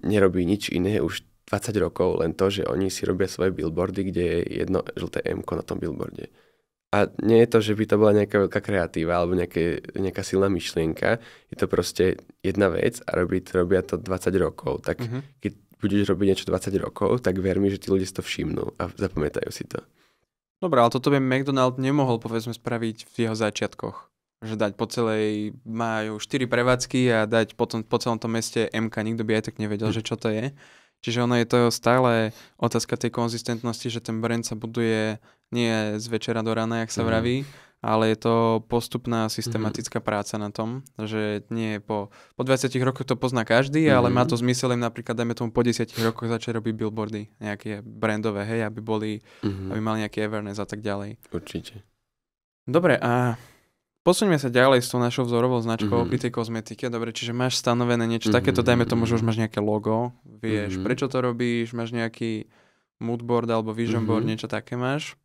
nerobí nič iné už 20 rokov, len to, že oni si robia svoje billboardy, kde je jedno žlté M-ko na tom billboarde. A nie je to, že by to bola nejaká veľká kreatíva alebo nejaká silná myšlienka. Je to proste jedna vec a robia to 20 rokov. Tak keď budeš robiť niečo 20 rokov, tak ver mi, že tí ľudia si to všimnú a zapamätajú si to. Dobre, ale toto by McDonald nemohol, povedzme, spraviť v jeho začiatkoch. Že dať majú 4 prevádzky a dať potom po celom tom meste MK, nikto by aj tak nevedel, že čo to je. Čiže ono je to stále otázka tej konzistentnosti, že ten brand sa buduje nie z večera do rána, jak sa vraví, ale je to postupná systematická práca na tom, že nie po 20 rokoch to pozná každý, ale má to zmysel im napríklad, dajme tomu po 10 rokoch začať robiť billboardy, nejaké brandové, hej, aby mali nejaký awareness a tak ďalej. Určite. Dobre, a posuňme sa ďalej s tou našou vzorovou značkou pri tej kozmetike. Dobre, čiže máš stanovené niečo takéto, dajme tomu, že už máš nejaké logo, vieš, prečo to robíš, máš nejaký moodboard alebo vision board, niečo také máš.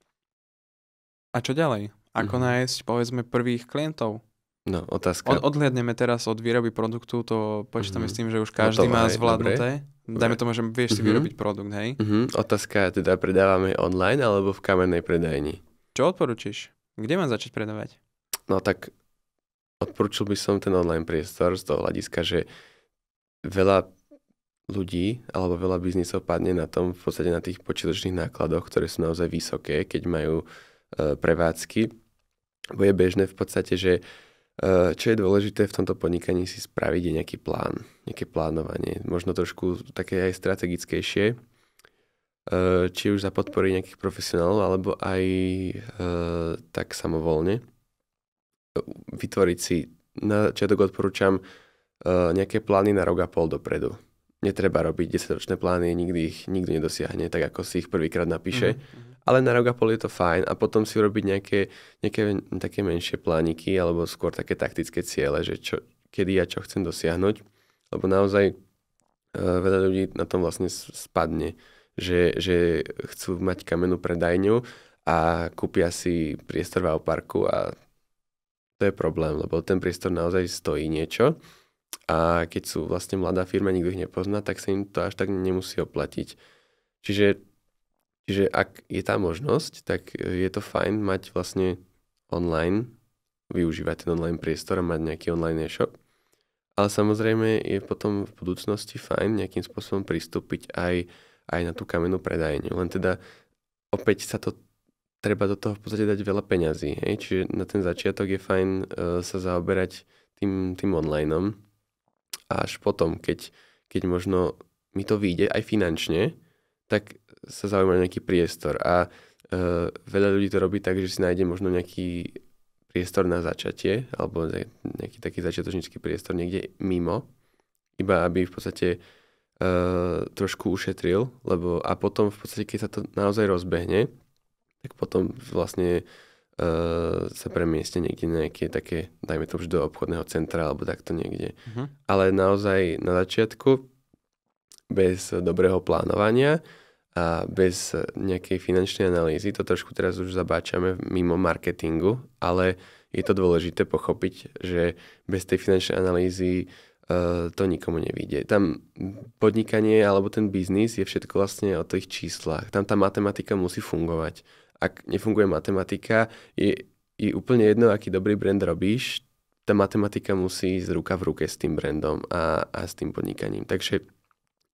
A čo ďalej? Ako nájsť, povedzme, prvých klientov? No, otázka. Odhliadneme teraz od výroby produktu, to počítame s tým, že už každý má zvládnuté. Dobre. Dajme tomu, že vieš si vyrobiť produkt, hej? Otázka, teda predávame online alebo v kamennej predajni? Čo odporučíš? Kde mám začať predávať? No tak odporúčil by som ten online priestor z toho hľadiska, že veľa ľudí alebo veľa biznisov padne na tom, v podstate na tých počiatočných nákladoch, ktoré sú naozaj vysoké, keď majú prevádzky. Bo je bežné v podstate, že čo je dôležité v tomto podnikaní si spraviť je nejaký plán, nejaké plánovanie, možno trošku také aj strategickejšie, či už za podpory nejakých profesionálov, alebo aj tak samovolne. vytvoriť si, na začiatok odporúčam nejaké plány na rok a pol dopredu. Netreba robiť 10-ročné plány, nikdy ich nikto nedosiahne, tak ako si ich prvýkrát napíše. Ale na rok a pol je to fajn a potom si urobiť nejaké také menšie plániky alebo skôr také taktické ciele, že kedy a čo chcem dosiahnuť. Lebo naozaj veľa ľudí na tom vlastne spadne, že chcú mať kamennú predajňu a kúpia si priestor v Auparku a to je problém, lebo ten priestor naozaj stojí niečo. A keď sú vlastne mladá firma, nikto ich nepozná, tak sa im to až tak nemusí oplatiť. Čiže ak je tá možnosť, tak je to fajn mať vlastne online, využívať ten online priestor a mať nejaký online e-shop. Ale samozrejme je potom v budúcnosti fajn nejakým spôsobom pristúpiť aj na tú kamennú predajňu. Len teda opäť treba do toho v podstate dať veľa peňazí. Hej? Čiže na ten začiatok je fajn sa zaoberať tým onlineom. A až potom, keď možno mi to vyjde aj finančne, tak sa zaujíma nejaký priestor. A veľa ľudí to robí tak, že si nájde možno nejaký priestor na začatie, alebo nejaký taký začiatočnícky priestor niekde mimo, iba aby v podstate trošku ušetril, a potom v podstate, keď sa to naozaj rozbehne, tak potom vlastne sa premiestne niekde nejaké také, dajme to už do obchodného centra alebo takto niekde. Ale naozaj na začiatku bez dobrého plánovania a bez nejakej finančnej analýzy, to trošku teraz už zabáčame mimo marketingu, ale je to dôležité pochopiť, že bez tej finančnej analýzy to nikomu nevyjde. Tam podnikanie alebo ten biznis je všetko vlastne o tých číslach. Tam tá matematika musí fungovať. Ak nefunguje matematika, je úplne jedno, aký dobrý brand robíš, tá matematika musí ísť ruka v ruke s tým brandom a s tým podnikaním. Takže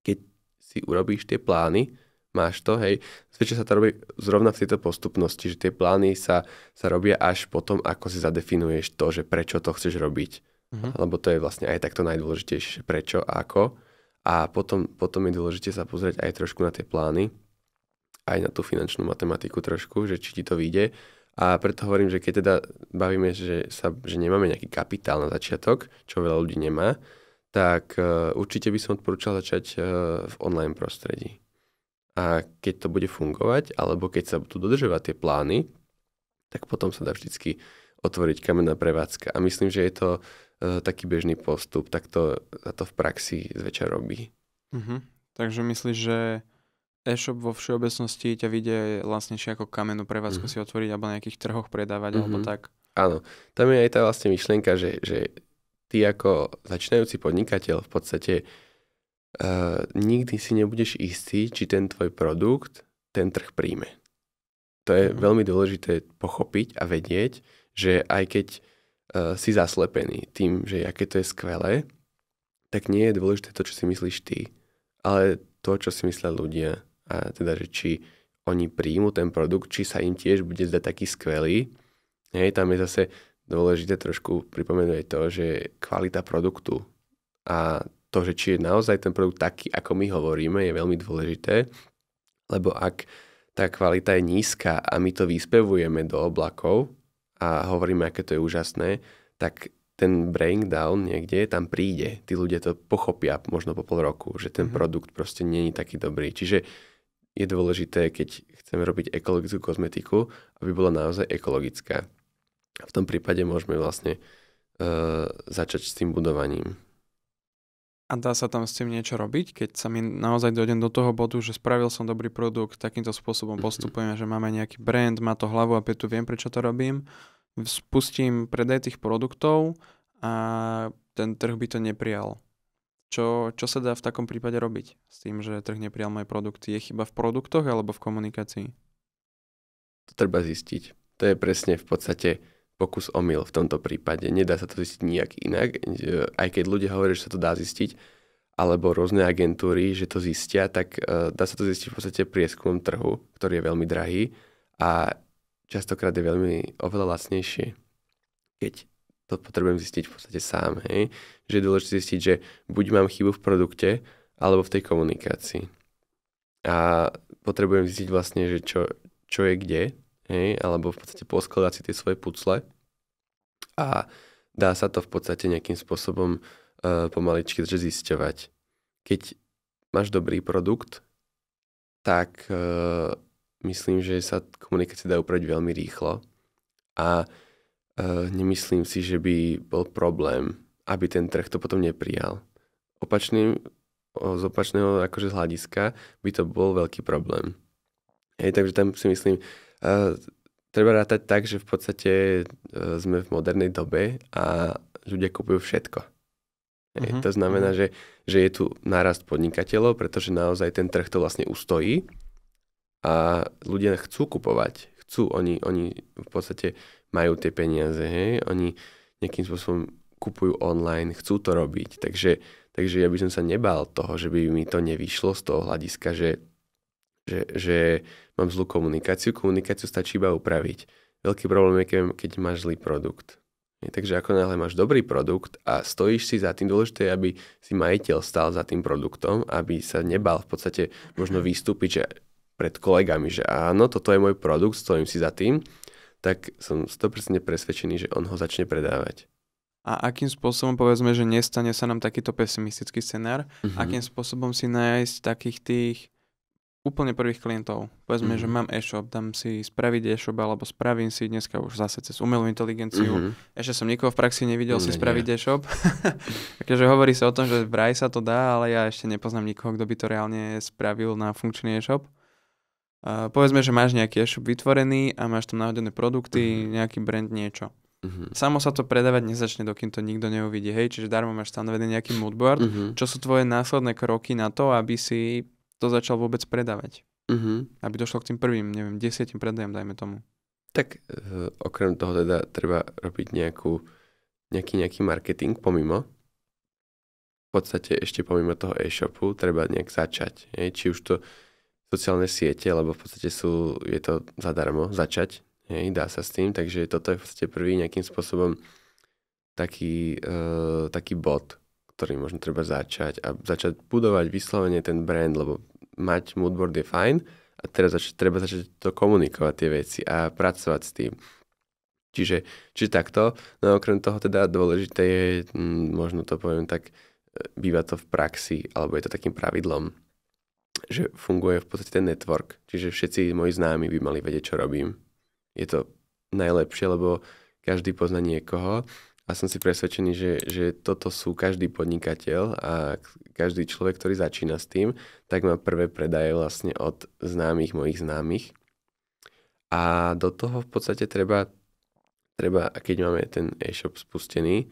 keď si urobíš tie plány, máš to, hej, zväčša sa to robí zrovna v tejto postupnosti, že tie plány sa robia až potom, ako si zadefinuješ to, že prečo to chceš robiť. Lebo to je vlastne aj takto najdôležitejšie, prečo, ako. A potom je dôležité sa pozrieť aj trošku na tie plány, aj na tú finančnú matematiku trošku, že či ti to vyjde. A preto hovorím, že keď teda bavíme, že nemáme nejaký kapitál na začiatok, čo veľa ľudí nemá, tak určite by som odporúčal začať v online prostredí. A keď to bude fungovať, alebo keď sa budú dodržovať tie plány, tak potom sa dá vždycky otvoriť kamenná prevádzka. A myslím, že je to taký bežný postup, tak sa to v praxi zväčša robí. Takže myslíš, že e-shop vo všeobecnosti ťa vyjde lacnejšie ako kamennú prevádzku si otvoriť alebo na nejakých trhoch predávať alebo tak? Áno, tam je aj tá vlastne myšlienka, že ty ako začínajúci podnikateľ v podstate nikdy si nebudeš istý, či ten tvoj produkt ten trh príjme. To je veľmi dôležité pochopiť a vedieť, že aj keď si zaslepený tým, že aké to je skvelé, tak nie je dôležité to, čo si myslíš ty, ale to, čo si myslia ľudia. A teda, že či oni príjmu ten produkt, či sa im tiež bude zdať taký skvelý. Hej, tam je zase dôležité trošku pripomenúť to, že kvalita produktu a to, že či je naozaj ten produkt taký, ako my hovoríme, je veľmi dôležité, lebo ak tá kvalita je nízka a my to vyspevujeme do oblakov a hovoríme, aké to je úžasné, tak ten breakdown niekde tam príde. Tí ľudia to pochopia možno po pol roku, že ten produkt proste nie je taký dobrý. Čiže je dôležité, keď chceme robiť ekologickú kozmetiku, aby bola naozaj ekologická. A v tom prípade môžeme vlastne začať s tým budovaním. A dá sa tam s tým niečo robiť, keď sa mi naozaj dojdem do toho bodu, že spravil som dobrý produkt, takýmto spôsobom postupujeme, že máme nejaký brand, má to hlavu a pätu, viem, prečo to robím, spustím predaj tých produktov a ten trh by to neprijal. Čo sa dá v takom prípade robiť s tým, že trh neprijal moje produkty? Je chyba v produktoch alebo v komunikácii? To treba zistiť. To je presne v podstate pokus omyl v tomto prípade. Nedá sa to zistiť nijak inak. Aj keď ľudia hovoria, že sa to dá zistiť, alebo rôzne agentúry, že to zistia, tak dá sa to zistiť v podstate prieskumom trhu, ktorý je veľmi drahý a častokrát je veľmi oveľa lacnejšie, keď to potrebujem zistiť v podstate sám. Hej? Že je dôležité zistiť, že buď mám chybu v produkte, alebo v tej komunikácii. A potrebujem zistiť vlastne, že čo je kde, hej? Alebo v podstate poskladať si tie svoje pucle A dá sa to v podstate nejakým spôsobom pomaličky zisťovať. Keď máš dobrý produkt, tak myslím, že sa komunikácia dá upraviť veľmi rýchlo a nemyslím si, že by bol problém, aby ten trh to potom neprijal. Z opačného akože z hľadiska by to bol veľký problém. Takže tam si myslím, treba rátať tak, že v podstate sme v modernej dobe a ľudia kupujú všetko. To znamená, že je tu nárast podnikateľov, pretože naozaj ten trh to vlastne ustojí a ľudia chcú kupovať. Oni v podstate majú tie peniaze, hej? Oni nejakým spôsobom kupujú online, chcú to robiť. Takže ja by som sa nebál toho, že by mi to nevyšlo z toho hľadiska, že mám zlú komunikáciu. Komunikáciu stačí iba upraviť. Veľký problém je, keď máš zlý produkt. Takže ako náhle máš dobrý produkt a stojíš si za tým, dôležité, aby si majiteľ stál za tým produktom, aby sa nebal v podstate možno vystúpiť že pred kolegami, že áno, toto je môj produkt, stojím si za tým, tak som 100% presvedčený, že on ho začne predávať. A akým spôsobom, povedzme, že nestane sa nám takýto pesimistický scenár, akým spôsobom si nájsť takých tých úplne prvých klientov. Povedzme, že mám e-shop, dám si spraviť e-shop, alebo spravím si dneska už zase cez umelú inteligenciu. Ešte som nikoho v praxi nevidel si spraviť e-shop. Takže hovorí sa o tom, že vraj sa to dá, ale ja ešte nepoznám nikoho, kto by to reálne spravil na funkčný e-shop. Povedzme, že máš nejaký e-shop vytvorený a máš tam náhodené produkty, nejaký brand, niečo. Samo sa to predávať nezačne, dokým to nikto neuvidí. Hej, čiže darmo máš stanovený nejaký moodboard. Čo sú tvoje následné kroky na to, aby si to začal vôbec predávať? Aby došlo k tým prvým, 10 predajom, dajme tomu. Tak okrem toho teda treba robiť nejaký marketing pomimo. V podstate ešte pomimo toho e-shopu treba nejak začať. Či už to sociálne siete, lebo v podstate je to zadarmo začať. Dá sa s tým, takže toto je v podstate prvý nejakým spôsobom taký bod, ktorý možno treba začať a začať budovať vyslovene ten brand, lebo mať moodboard je fajn a teraz treba začať to komunikovať tie veci a pracovať s tým. Čiže takto, no okrem toho teda dôležité je, možno to poviem tak, býva to v praxi, alebo je to takým pravidlom, že funguje v podstate ten network, čiže všetci moji známi by mali vedieť, čo robím. Je to najlepšie, lebo každý pozná niekoho. A som si presvedčený, že toto sú každý podnikateľ a každý človek, ktorý začína s tým, tak má prvé predaje vlastne od mojich známych. A do toho v podstate treba, keď máme ten e-shop spustený,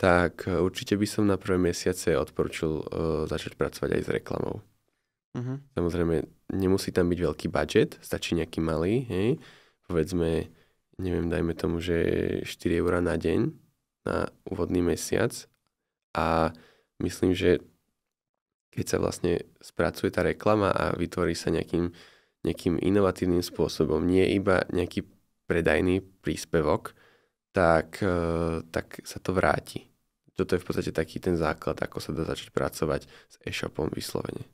tak určite by som na prvé mesiace odporučil začať pracovať aj s reklamou. Samozrejme, nemusí tam byť veľký budget, stačí nejaký malý, hej. Povedzme, dajme tomu, že 4 € na deň, na úvodný mesiac a myslím, že keď sa vlastne spracuje tá reklama a vytvorí sa nejakým inovatívnym spôsobom, nie iba nejaký predajný príspevok, tak sa to vráti. Toto je v podstate taký ten základ, ako sa dá začať pracovať s e-shopom vyslovene.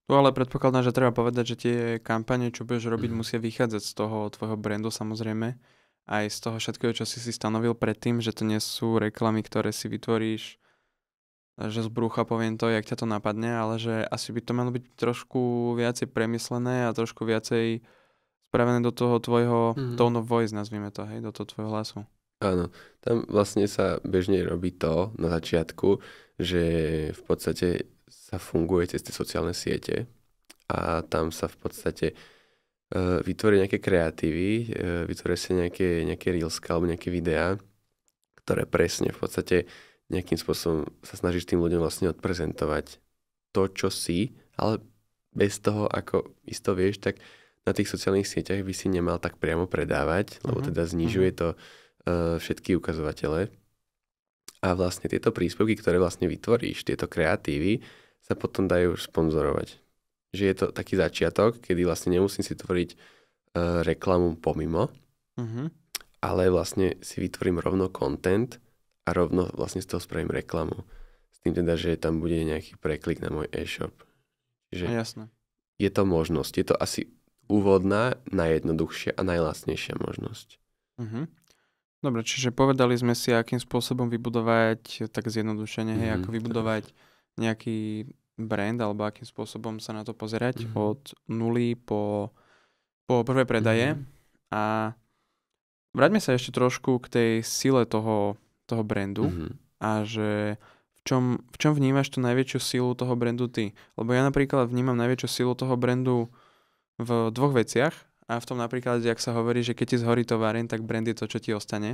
Tu ale predpokladám, že treba povedať, že tie kampane, čo budeš robiť, musia vychádzať z toho tvojho brandu samozrejme. Aj z toho všetkého, čo si stanovil predtým, že to nie sú reklamy, ktoré si vytvoríš, že z brucha poviem to, jak ťa to napadne, ale že asi by to malo byť trošku viacej premyslené a trošku viacej spravené do toho tvojho tone of voice, nazvime to, hej, do toho tvojho hlasu. Áno, tam vlastne sa bežne robí to na začiatku, že v podstate sa funguje cez tie sociálne siete a tam sa v podstate vytvorí nejaké kreatívy, vytvoria sa nejaké reelska alebo nejaké videá, ktoré presne v podstate nejakým spôsobom sa snažíš tým ľuďom vlastne odprezentovať to, čo si, ale bez toho, ako isto vieš, tak na tých sociálnych sieťach by si nemal tak priamo predávať, lebo teda znižuje to všetky ukazovatele. A vlastne tieto príspevky, ktoré vlastne vytvoríš, tieto kreatívy, sa potom dajú už sponzorovať. Že je to taký začiatok, kedy vlastne nemusím si tvoriť reklamu pomimo, ale vlastne si vytvorím rovno content a rovno vlastne z toho spravím reklamu. S tým teda, že tam bude nejaký preklik na môj e-shop. Čiže jasné. Je to možnosť. Je to asi úvodná, najjednoduchšia a najlacnejšia možnosť. Dobre, čiže povedali sme si, akým spôsobom vybudovať, tak zjednodušene, hej, ako vybudovať nejaký brand, alebo akým spôsobom sa na to pozerať od nuly po prvé predaje. A vráťme sa ešte trošku k tej sile toho brandu a že v čom vnímaš tú najväčšiu silu toho brandu ty? Lebo ja napríklad vnímam najväčšiu silu toho brandu v dvoch veciach. A v tom napríklad, jak sa hovorí, že keď ti zhorí továreň, tak brand je to, čo ti ostane.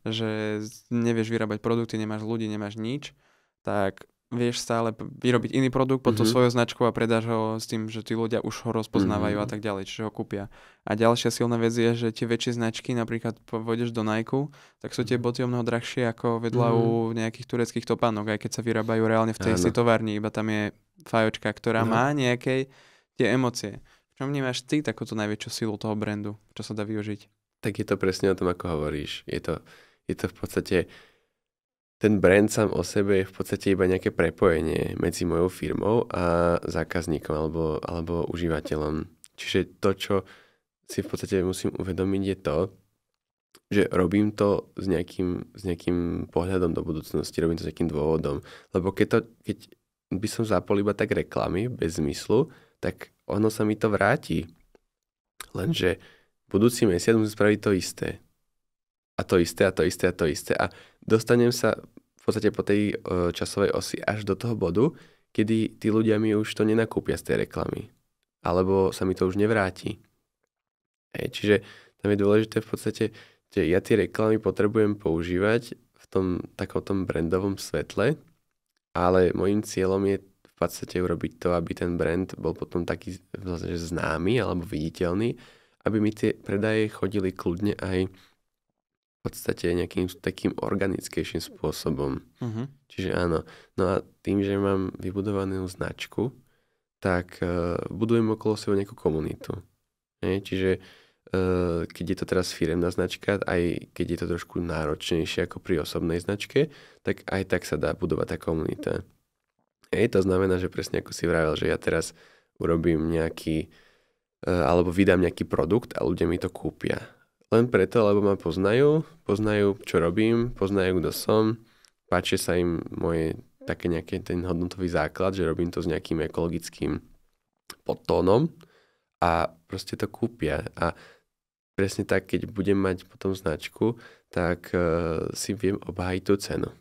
Že nevieš vyrábať produkty, nemáš ľudí, nemáš nič, tak vieš stále vyrobiť iný produkt pod tú svoju značku a predáš ho s tým, že tí ľudia už ho rozpoznávajú a tak ďalej, čiže ho kúpia. A ďalšia silná vec je, že tie väčšie značky, napríklad pôjdeš do Nike, tak sú tie boty o mnoho drahšie ako vedľa u nejakých tureckých topánok, aj keď sa vyrábajú reálne v tej istej továrni, iba tam je fajočka, ktorá má nejaké tie emócie. Čo vnímaš ty takúto najväčšiu silu toho brandu? Čo sa dá využiť? Tak je to presne o tom, ako hovoríš. Je to v podstate, ten brand sám o sebe je v podstate iba nejaké prepojenie medzi mojou firmou a zákazníkom alebo užívateľom. Čiže to, čo si v podstate musím uvedomiť, je to, že robím to s nejakým pohľadom do budúcnosti, robím to s nejakým dôvodom. Lebo keď by som zapol iba tak reklamy bez zmyslu, tak ono sa mi to vráti. Lenže budúci mesiac musím spraviť to isté. A to isté, a to isté, a to isté. A dostanem sa v podstate po tej časovej osi až do toho bodu, kedy tí ľudia mi už to nenakúpia z tej reklamy. Alebo sa mi to už nevráti. Čiže tam je dôležité v podstate, že ja tie reklamy potrebujem používať v tom takom brandovom svetle, ale môjim cieľom je v podstate urobiť to, aby ten brand bol potom taký vlastne známy alebo viditeľný, aby mi tie predaje chodili kľudne aj v podstate nejakým takým organickejším spôsobom. Čiže áno. No a tým, že mám vybudovanú značku, tak budujem okolo seba nejakú komunitu. Čiže keď je to teraz firemná značka, aj keď je to trošku náročnejšie ako pri osobnej značke, tak aj tak sa dá budovať tá komunita. To znamená, že presne ako si vravel, že ja teraz urobím nejaký, alebo vydám nejaký produkt a ľudia mi to kúpia. Len preto, lebo ma poznajú, čo robím, poznajú, kto som, páči sa im moje také nejaký ten hodnotový základ, že robím to s nejakým ekologickým podtónom a proste to kúpia. A presne tak, keď budem mať potom značku, tak si viem obhájiť tú cenu.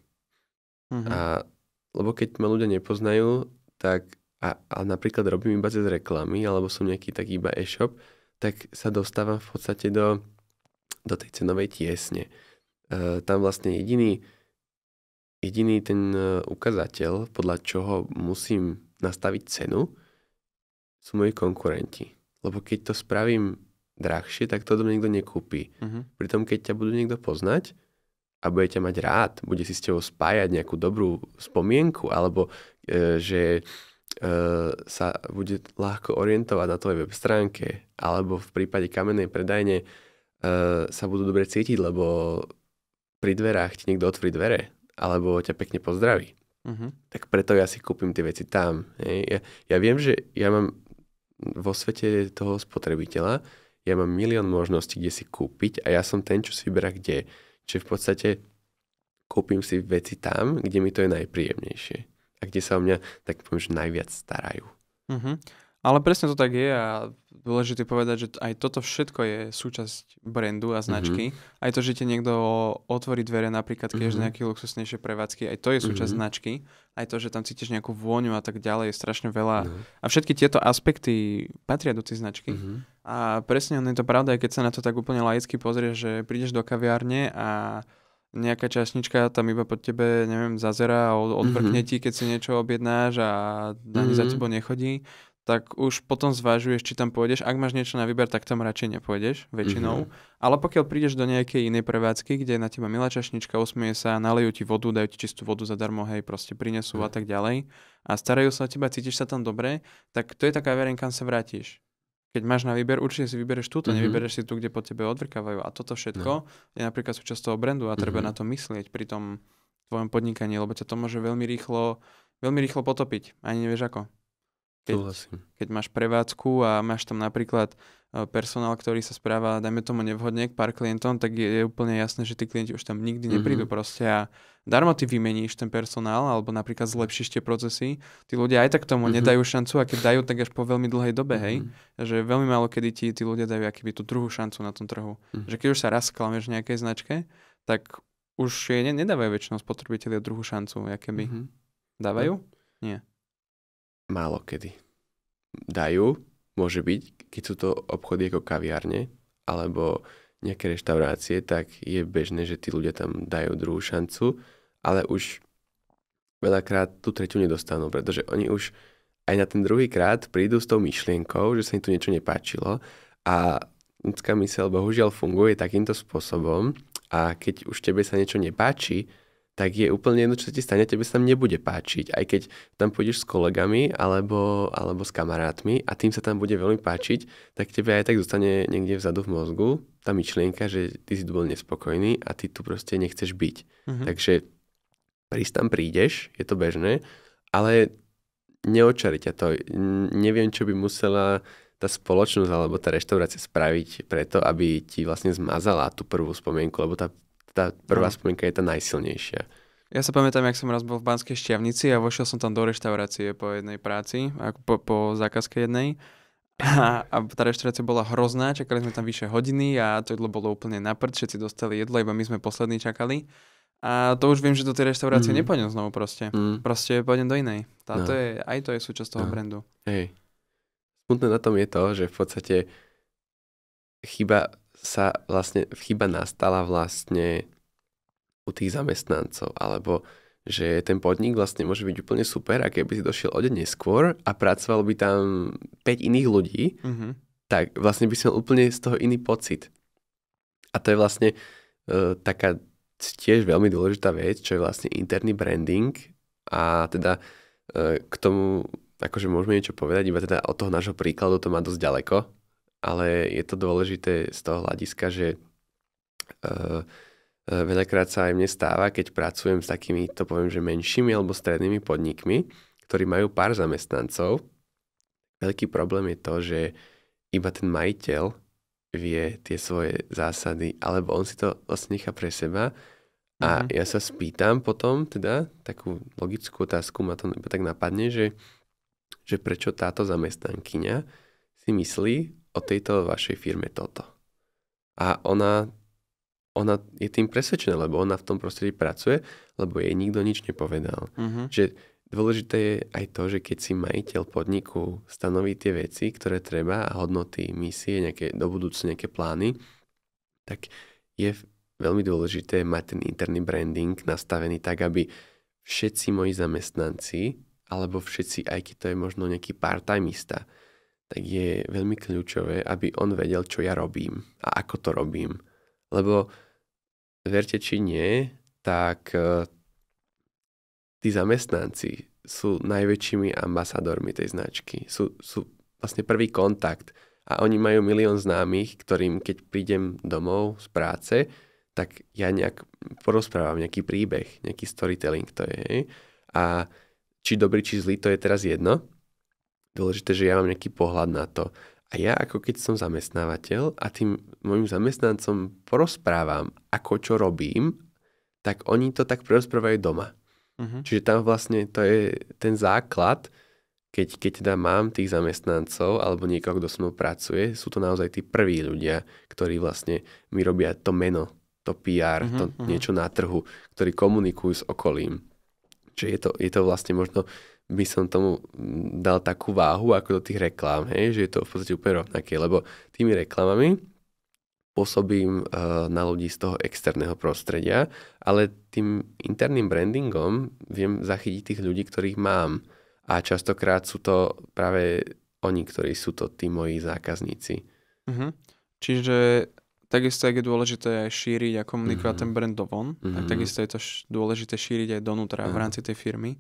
Lebo keď ma ľudia nepoznajú, tak a napríklad robím iba cez reklamy, alebo som nejaký taký iba e-shop, tak sa dostávam v podstate do tej cenovej tiesne. Tam vlastne jediný ten ukazateľ, podľa čoho musím nastaviť cenu, sú moji konkurenti. Lebo keď to spravím drahšie, tak to niekto nekúpi. Pritom keď ťa budú niekto poznať, a bude ťa mať rád, bude si s tebou spájať nejakú dobrú spomienku, alebo že sa bude ľahko orientovať na tvojej web stránke, alebo v prípade kamennej predajne sa budú dobre cítiť, lebo pri dverách ti niekto otvorí dvere, alebo ťa pekne pozdraví. Tak preto ja si kúpim tie veci tam. Ja viem, že ja mám vo svete toho spotrebiteľa, ja mám milión možností, kde si kúpiť a ja som ten, čo si vyberá kde. Čiže v podstate kúpim si veci tam, kde mi to je najpríjemnejšie. A kde sa o mňa, tak poviem, že najviac starajú. Ale presne to tak je a dôležité povedať, že aj toto všetko je súčasť brandu a značky. Aj to, že ti niekto otvorí dvere, napríklad keď je nejaké luxusnejšie prevádzky, aj to je súčasť značky. Aj to, že tam cítiš nejakú vôňu a tak ďalej, je strašne veľa. A všetky tieto aspekty patria do tej značky. A presne je to pravda, aj keď sa na to tak úplne laicky pozrieš, že prídeš do kaviárne a nejaká čašnička tam iba pod tebe, neviem, zazerá a odvrkne ti, keď si niečo objednáš a ani za tebou nechodí, tak už potom zvažuješ, či tam pôjdeš. Ak máš niečo na výber, tak tam radšej nepôjdeš, väčšinou. Ale pokiaľ prídeš do nejakej inej prevádzky, kde je na teba milá čašnička, usmieje sa, nalejú ti vodu, dajú ti čistú vodu zadarmo, hej, proste prinesú a tak ďalej a starajú sa o teba, cítiš sa tam dobre, tak to je taká kaviareň, kam sa vrátiš. Keď máš na výber, určite si vybereš túto, nevybereš si tu, kde pod tebe odvrkávajú. A toto všetko je napríklad súčasť toho brandu a treba na to myslieť pri tom tvojom podnikaní, lebo ťa to môže veľmi rýchlo potopiť. Ani nevieš ako. Súhlasím. Keď máš prevádzku a máš tam napríklad personál, ktorý sa správa, dajme tomu nevhodne k pár klientom, tak je úplne jasné, že tí klienti už tam nikdy neprídu proste a darmo ty vymeníš ten personál alebo napríklad zlepšíš tie procesy. Tí ľudia aj tak tomu nedajú šancu a keď dajú, tak až po veľmi dlhej dobe, hej. Že veľmi málo kedy ti tí ľudia dajú akýby tú druhú šancu na tom trhu. Že keď už sa raz sklameš v nejakej značke, tak už nedávajú väčšinou spotrebitelia druhú šancu, akéby. Dávajú? Nie. Málo kedy. Dajú, môže byť, keď sú to obchody ako kaviárne alebo nejaké reštaurácie, tak je bežné, že tí ľudia tam dajú druhú šancu, ale už veľakrát tú tretiu nedostanú, pretože oni už aj na ten druhý krát prídu s tou myšlienkou, že sa im tu niečo nepáčilo a ľudská myseľ bohužiaľ funguje takýmto spôsobom a keď už tebe sa niečo nepáči, tak je úplne jedno, čo sa ti stane, tebe sa tam nebude páčiť. Aj keď tam pôjdeš s kolegami alebo s kamarátmi a tým sa tam bude veľmi páčiť, tak tebe aj tak zostane niekde vzadu v mozgu tá myšlienka, že ty si tu bol nespokojný a ty tu proste nechceš byť. Takže prísť tam prídeš, je to bežné, ale neočari ťa to. Neviem, čo by musela tá spoločnosť alebo tá reštaurácia spraviť preto, aby ti vlastne zmazala tú prvú spomienku, lebo tá prvá spomienka je tá najsilnejšia. Ja sa pamätám, jak som raz bol v Banskej Štiavnici a vošiel som tam do reštaurácie po jednej práci, po zákazke jednej. A tá reštaurácia bola hrozná, čakali sme tam vyššie hodiny a to jedlo bolo úplne na prd, všetci dostali jedlo, iba my sme poslední čakali. A to už viem, že do tej reštaurácie nepôjdem znovu proste. Proste pôjdem do inej. Aj to je súčasť toho brandu. Hej. Smutné na tom je to, že v podstate chyba nastala vlastne u tých zamestnancov, alebo že ten podnik vlastne môže byť úplne super a keby si došiel o deň neskôr a pracoval by tam 5 iných ľudí, tak vlastne by si mal úplne z toho iný pocit. A to je vlastne taká tiež veľmi dôležitá vec, čo je vlastne interný branding a teda k tomu akože môžeme niečo povedať, iba teda od toho nášho príkladu to má dosť ďaleko, ale je to dôležité z toho hľadiska, že veľakrát sa aj mne stáva, keď pracujem s takými, to poviem, že menšími alebo strednými podnikmi, ktorí majú pár zamestnancov. Veľký problém je to, že iba ten majiteľ vie tie svoje zásady, alebo on si to vlastne nechá pre seba a ja sa spýtam potom, teda takú logickú otázku ma to tak napadne, že prečo táto zamestnankyňa si myslí o tejto vašej firme toto. A ona je tým presvedčená, lebo ona v tom prostredí pracuje, lebo jej nikto nič nepovedal. Že dôležité je aj to, že keď si majiteľ podniku stanoví tie veci, ktoré treba a hodnoty, misie, nejaké, do budúcna nejaké plány, tak je veľmi dôležité mať ten interný branding nastavený tak, aby všetci moji zamestnanci, alebo všetci, aj keď to je možno nejaký part-timeista, tak je veľmi kľúčové, aby on vedel, čo ja robím a ako to robím. Lebo verte či nie, tak tí zamestnanci sú najväčšími ambasádormi tej značky. Sú vlastne prvý kontakt a oni majú milión známych, ktorým keď prídem domov z práce, tak ja nejak porozprávam nejaký príbeh, nejaký storytelling to je. Hej? A či dobrý, či zlý, to je teraz jedno. Dôležité, že ja mám nejaký pohľad na to. A ja ako keď som zamestnávateľ a tým mojim zamestnancom porozprávam, ako čo robím, tak oni to tak porozprávajú doma. Čiže tam vlastne to je ten základ, keď teda mám tých zamestnancov alebo niekoho, kto so mnou pracuje, sú to naozaj tí prví ľudia, ktorí vlastne mi robia to meno, to PR, to niečo na trhu, ktorí komunikujú s okolím. Čiže je to vlastne možno by som tomu dal takú váhu ako do tých reklám, hej? Že je to v podstate úplne rovnaké, lebo tými reklamami pôsobím na ľudí z toho externého prostredia, ale tým interným brandingom viem zachytiť tých ľudí, ktorých mám. A častokrát sú to práve oni, ktorí sú to tí moji zákazníci. Čiže takisto je dôležité aj šíriť a komunikovať ten brand dovon, tak takisto je to dôležité šíriť aj donútra v rámci tej firmy.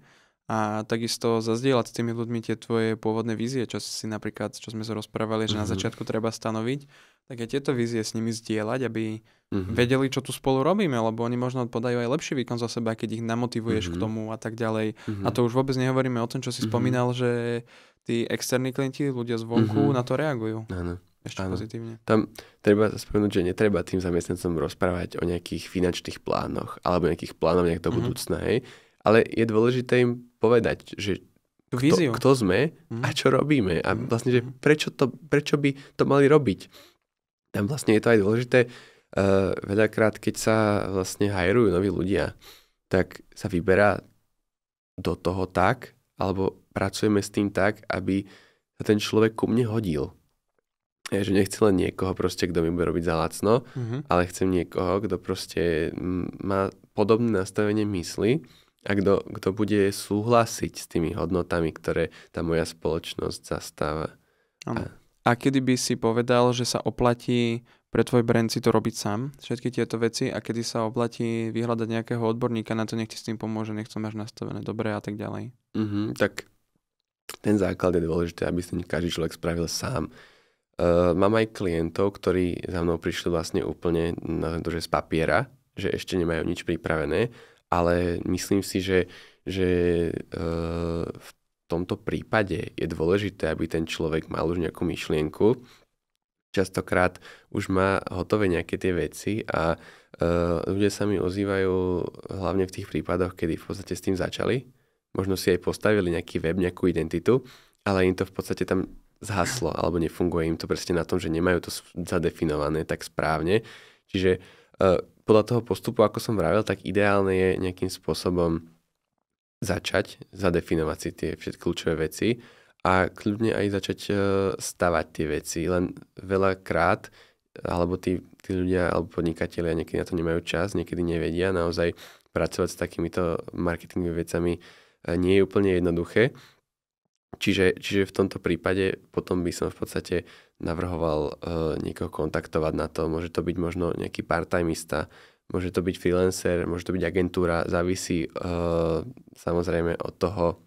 a takisto zazdieľať s tými ľuďmi tie tvoje pôvodné vízie, čo sme sa rozprávali, že na začiatku treba stanoviť, tak aj tieto vízie s nimi zdieľať, aby vedeli, čo tu spolu robíme, lebo oni možno podajú aj lepší výkon za seba, keď ich namotivuješ k tomu a tak ďalej. A to už vôbec nehovoríme o tom, čo si spomínal, že tí externí klienti, ľudia zvonku na to reagujú. Áno. Ešte pozitívne. Tam treba spomenúť, že netreba tým zamestnancom rozprávať o nejakých finančných plánoch alebo nejakých plánoch nejak do budúcna, hej. Ale je dôležité im povedať, že kto sme a čo robíme a vlastne, že prečo by to mali robiť. Tam vlastne je to aj dôležité, veľakrát, keď sa vlastne hajrujú noví ľudia, tak sa vyberá do toho tak, alebo pracujeme s tým tak, aby sa ten človek ku mne hodil. Že nechcem len niekoho proste, kto mi bude robiť za lacno, ale chcem niekoho, kto proste má podobné nastavenie mysli a kto bude súhlasiť s tými hodnotami, ktoré tá moja spoločnosť zastáva. A kedy by si povedal, že sa oplatí pre tvoj brand si to robiť sám, všetky tieto veci, a kedy sa oplatí vyhľadať nejakého odborníka na to, nech ti s tým pomôže, nech to máš nastavené dobre a tak ďalej? Tak ten základ je dôležité, aby si každý človek spravil sám. Mám aj klientov, ktorí za mnou prišli vlastne úplne na to, že z papiera, že ešte nemajú nič pripravené, ale myslím si, že v tomto prípade je dôležité, aby ten človek mal už nejakú myšlienku. Častokrát už má hotové nejaké tie veci a ľudia sa mi ozývajú hlavne v tých prípadoch, kedy v podstate s tým začali. Možno si aj postavili nejaký web, nejakú identitu, ale im to v podstate tam zhaslo, alebo nefunguje im to presne na tom, že nemajú to zadefinované tak správne. Čiže podľa toho postupu, ako som vravel, tak ideálne je nejakým spôsobom začať, zadefinovať si tie všetky kľúčové veci a kľudne aj začať stavať tie veci. Len veľakrát, alebo tí ľudia, alebo podnikatelia niekedy na to nemajú čas, niekedy nevedia, naozaj pracovať s takýmito marketingovými vecami nie je úplne jednoduché. Čiže v tomto prípade potom by som v podstate navrhoval niekoho kontaktovať na to. Môže to byť možno nejaký part-timeista, môže to byť freelancer, môže to byť agentúra, závisí samozrejme od toho,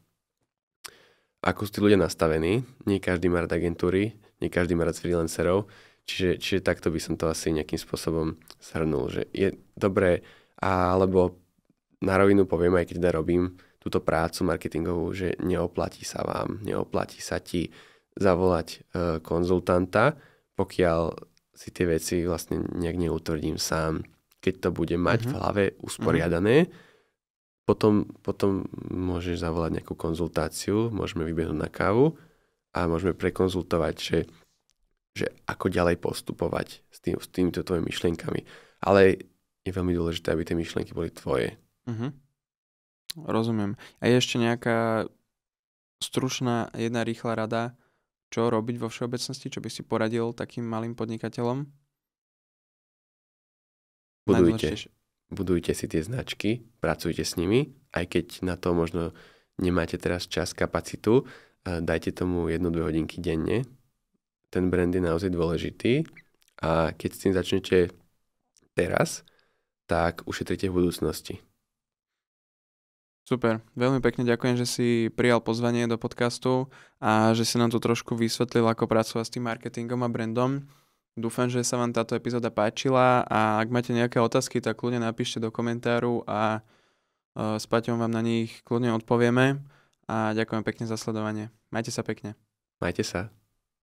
ako sú tí ľudia nastavení. Nie každý má rád agentúry, nie každý má rád freelancerov, čiže takto by som to asi nejakým spôsobom shrnul, že je dobré, alebo na rovinu poviem, aj keď robím túto prácu marketingovú, že neoplatí sa ti zavolať konzultanta, pokiaľ si tie veci vlastne nejak neutvrdím sám. Keď to bude mať v hlave usporiadané, potom môžeš zavolať nejakú konzultáciu, môžeme vybehnúť na kávu a môžeme prekonzultovať, že ako ďalej postupovať s týmito tvojimi myšlienkami. Ale je veľmi dôležité, aby tie myšlienky boli tvoje. Rozumiem. A je ešte nejaká stručná, jedna rýchla rada, čo robiť vo všeobecnosti, čo by si poradil takým malým podnikateľom? Budujte si tie značky, pracujte s nimi, aj keď na to možno nemáte teraz čas, kapacitu, dajte tomu 1-2 hodinky denne. Ten brand je naozaj dôležitý a keď s tým začnete teraz, tak ušetrite v budúcnosti. Super, veľmi pekne ďakujem, že si prijal pozvanie do podcastu a že si nám tu trošku vysvetlil, ako pracovať s tým marketingom a brandom. Dúfam, že sa vám táto epizóda páčila a ak máte nejaké otázky, tak kľudne napíšte do komentáru a s Paťom vám na nich kľudne odpovieme a ďakujem pekne za sledovanie. Majte sa pekne. Majte sa.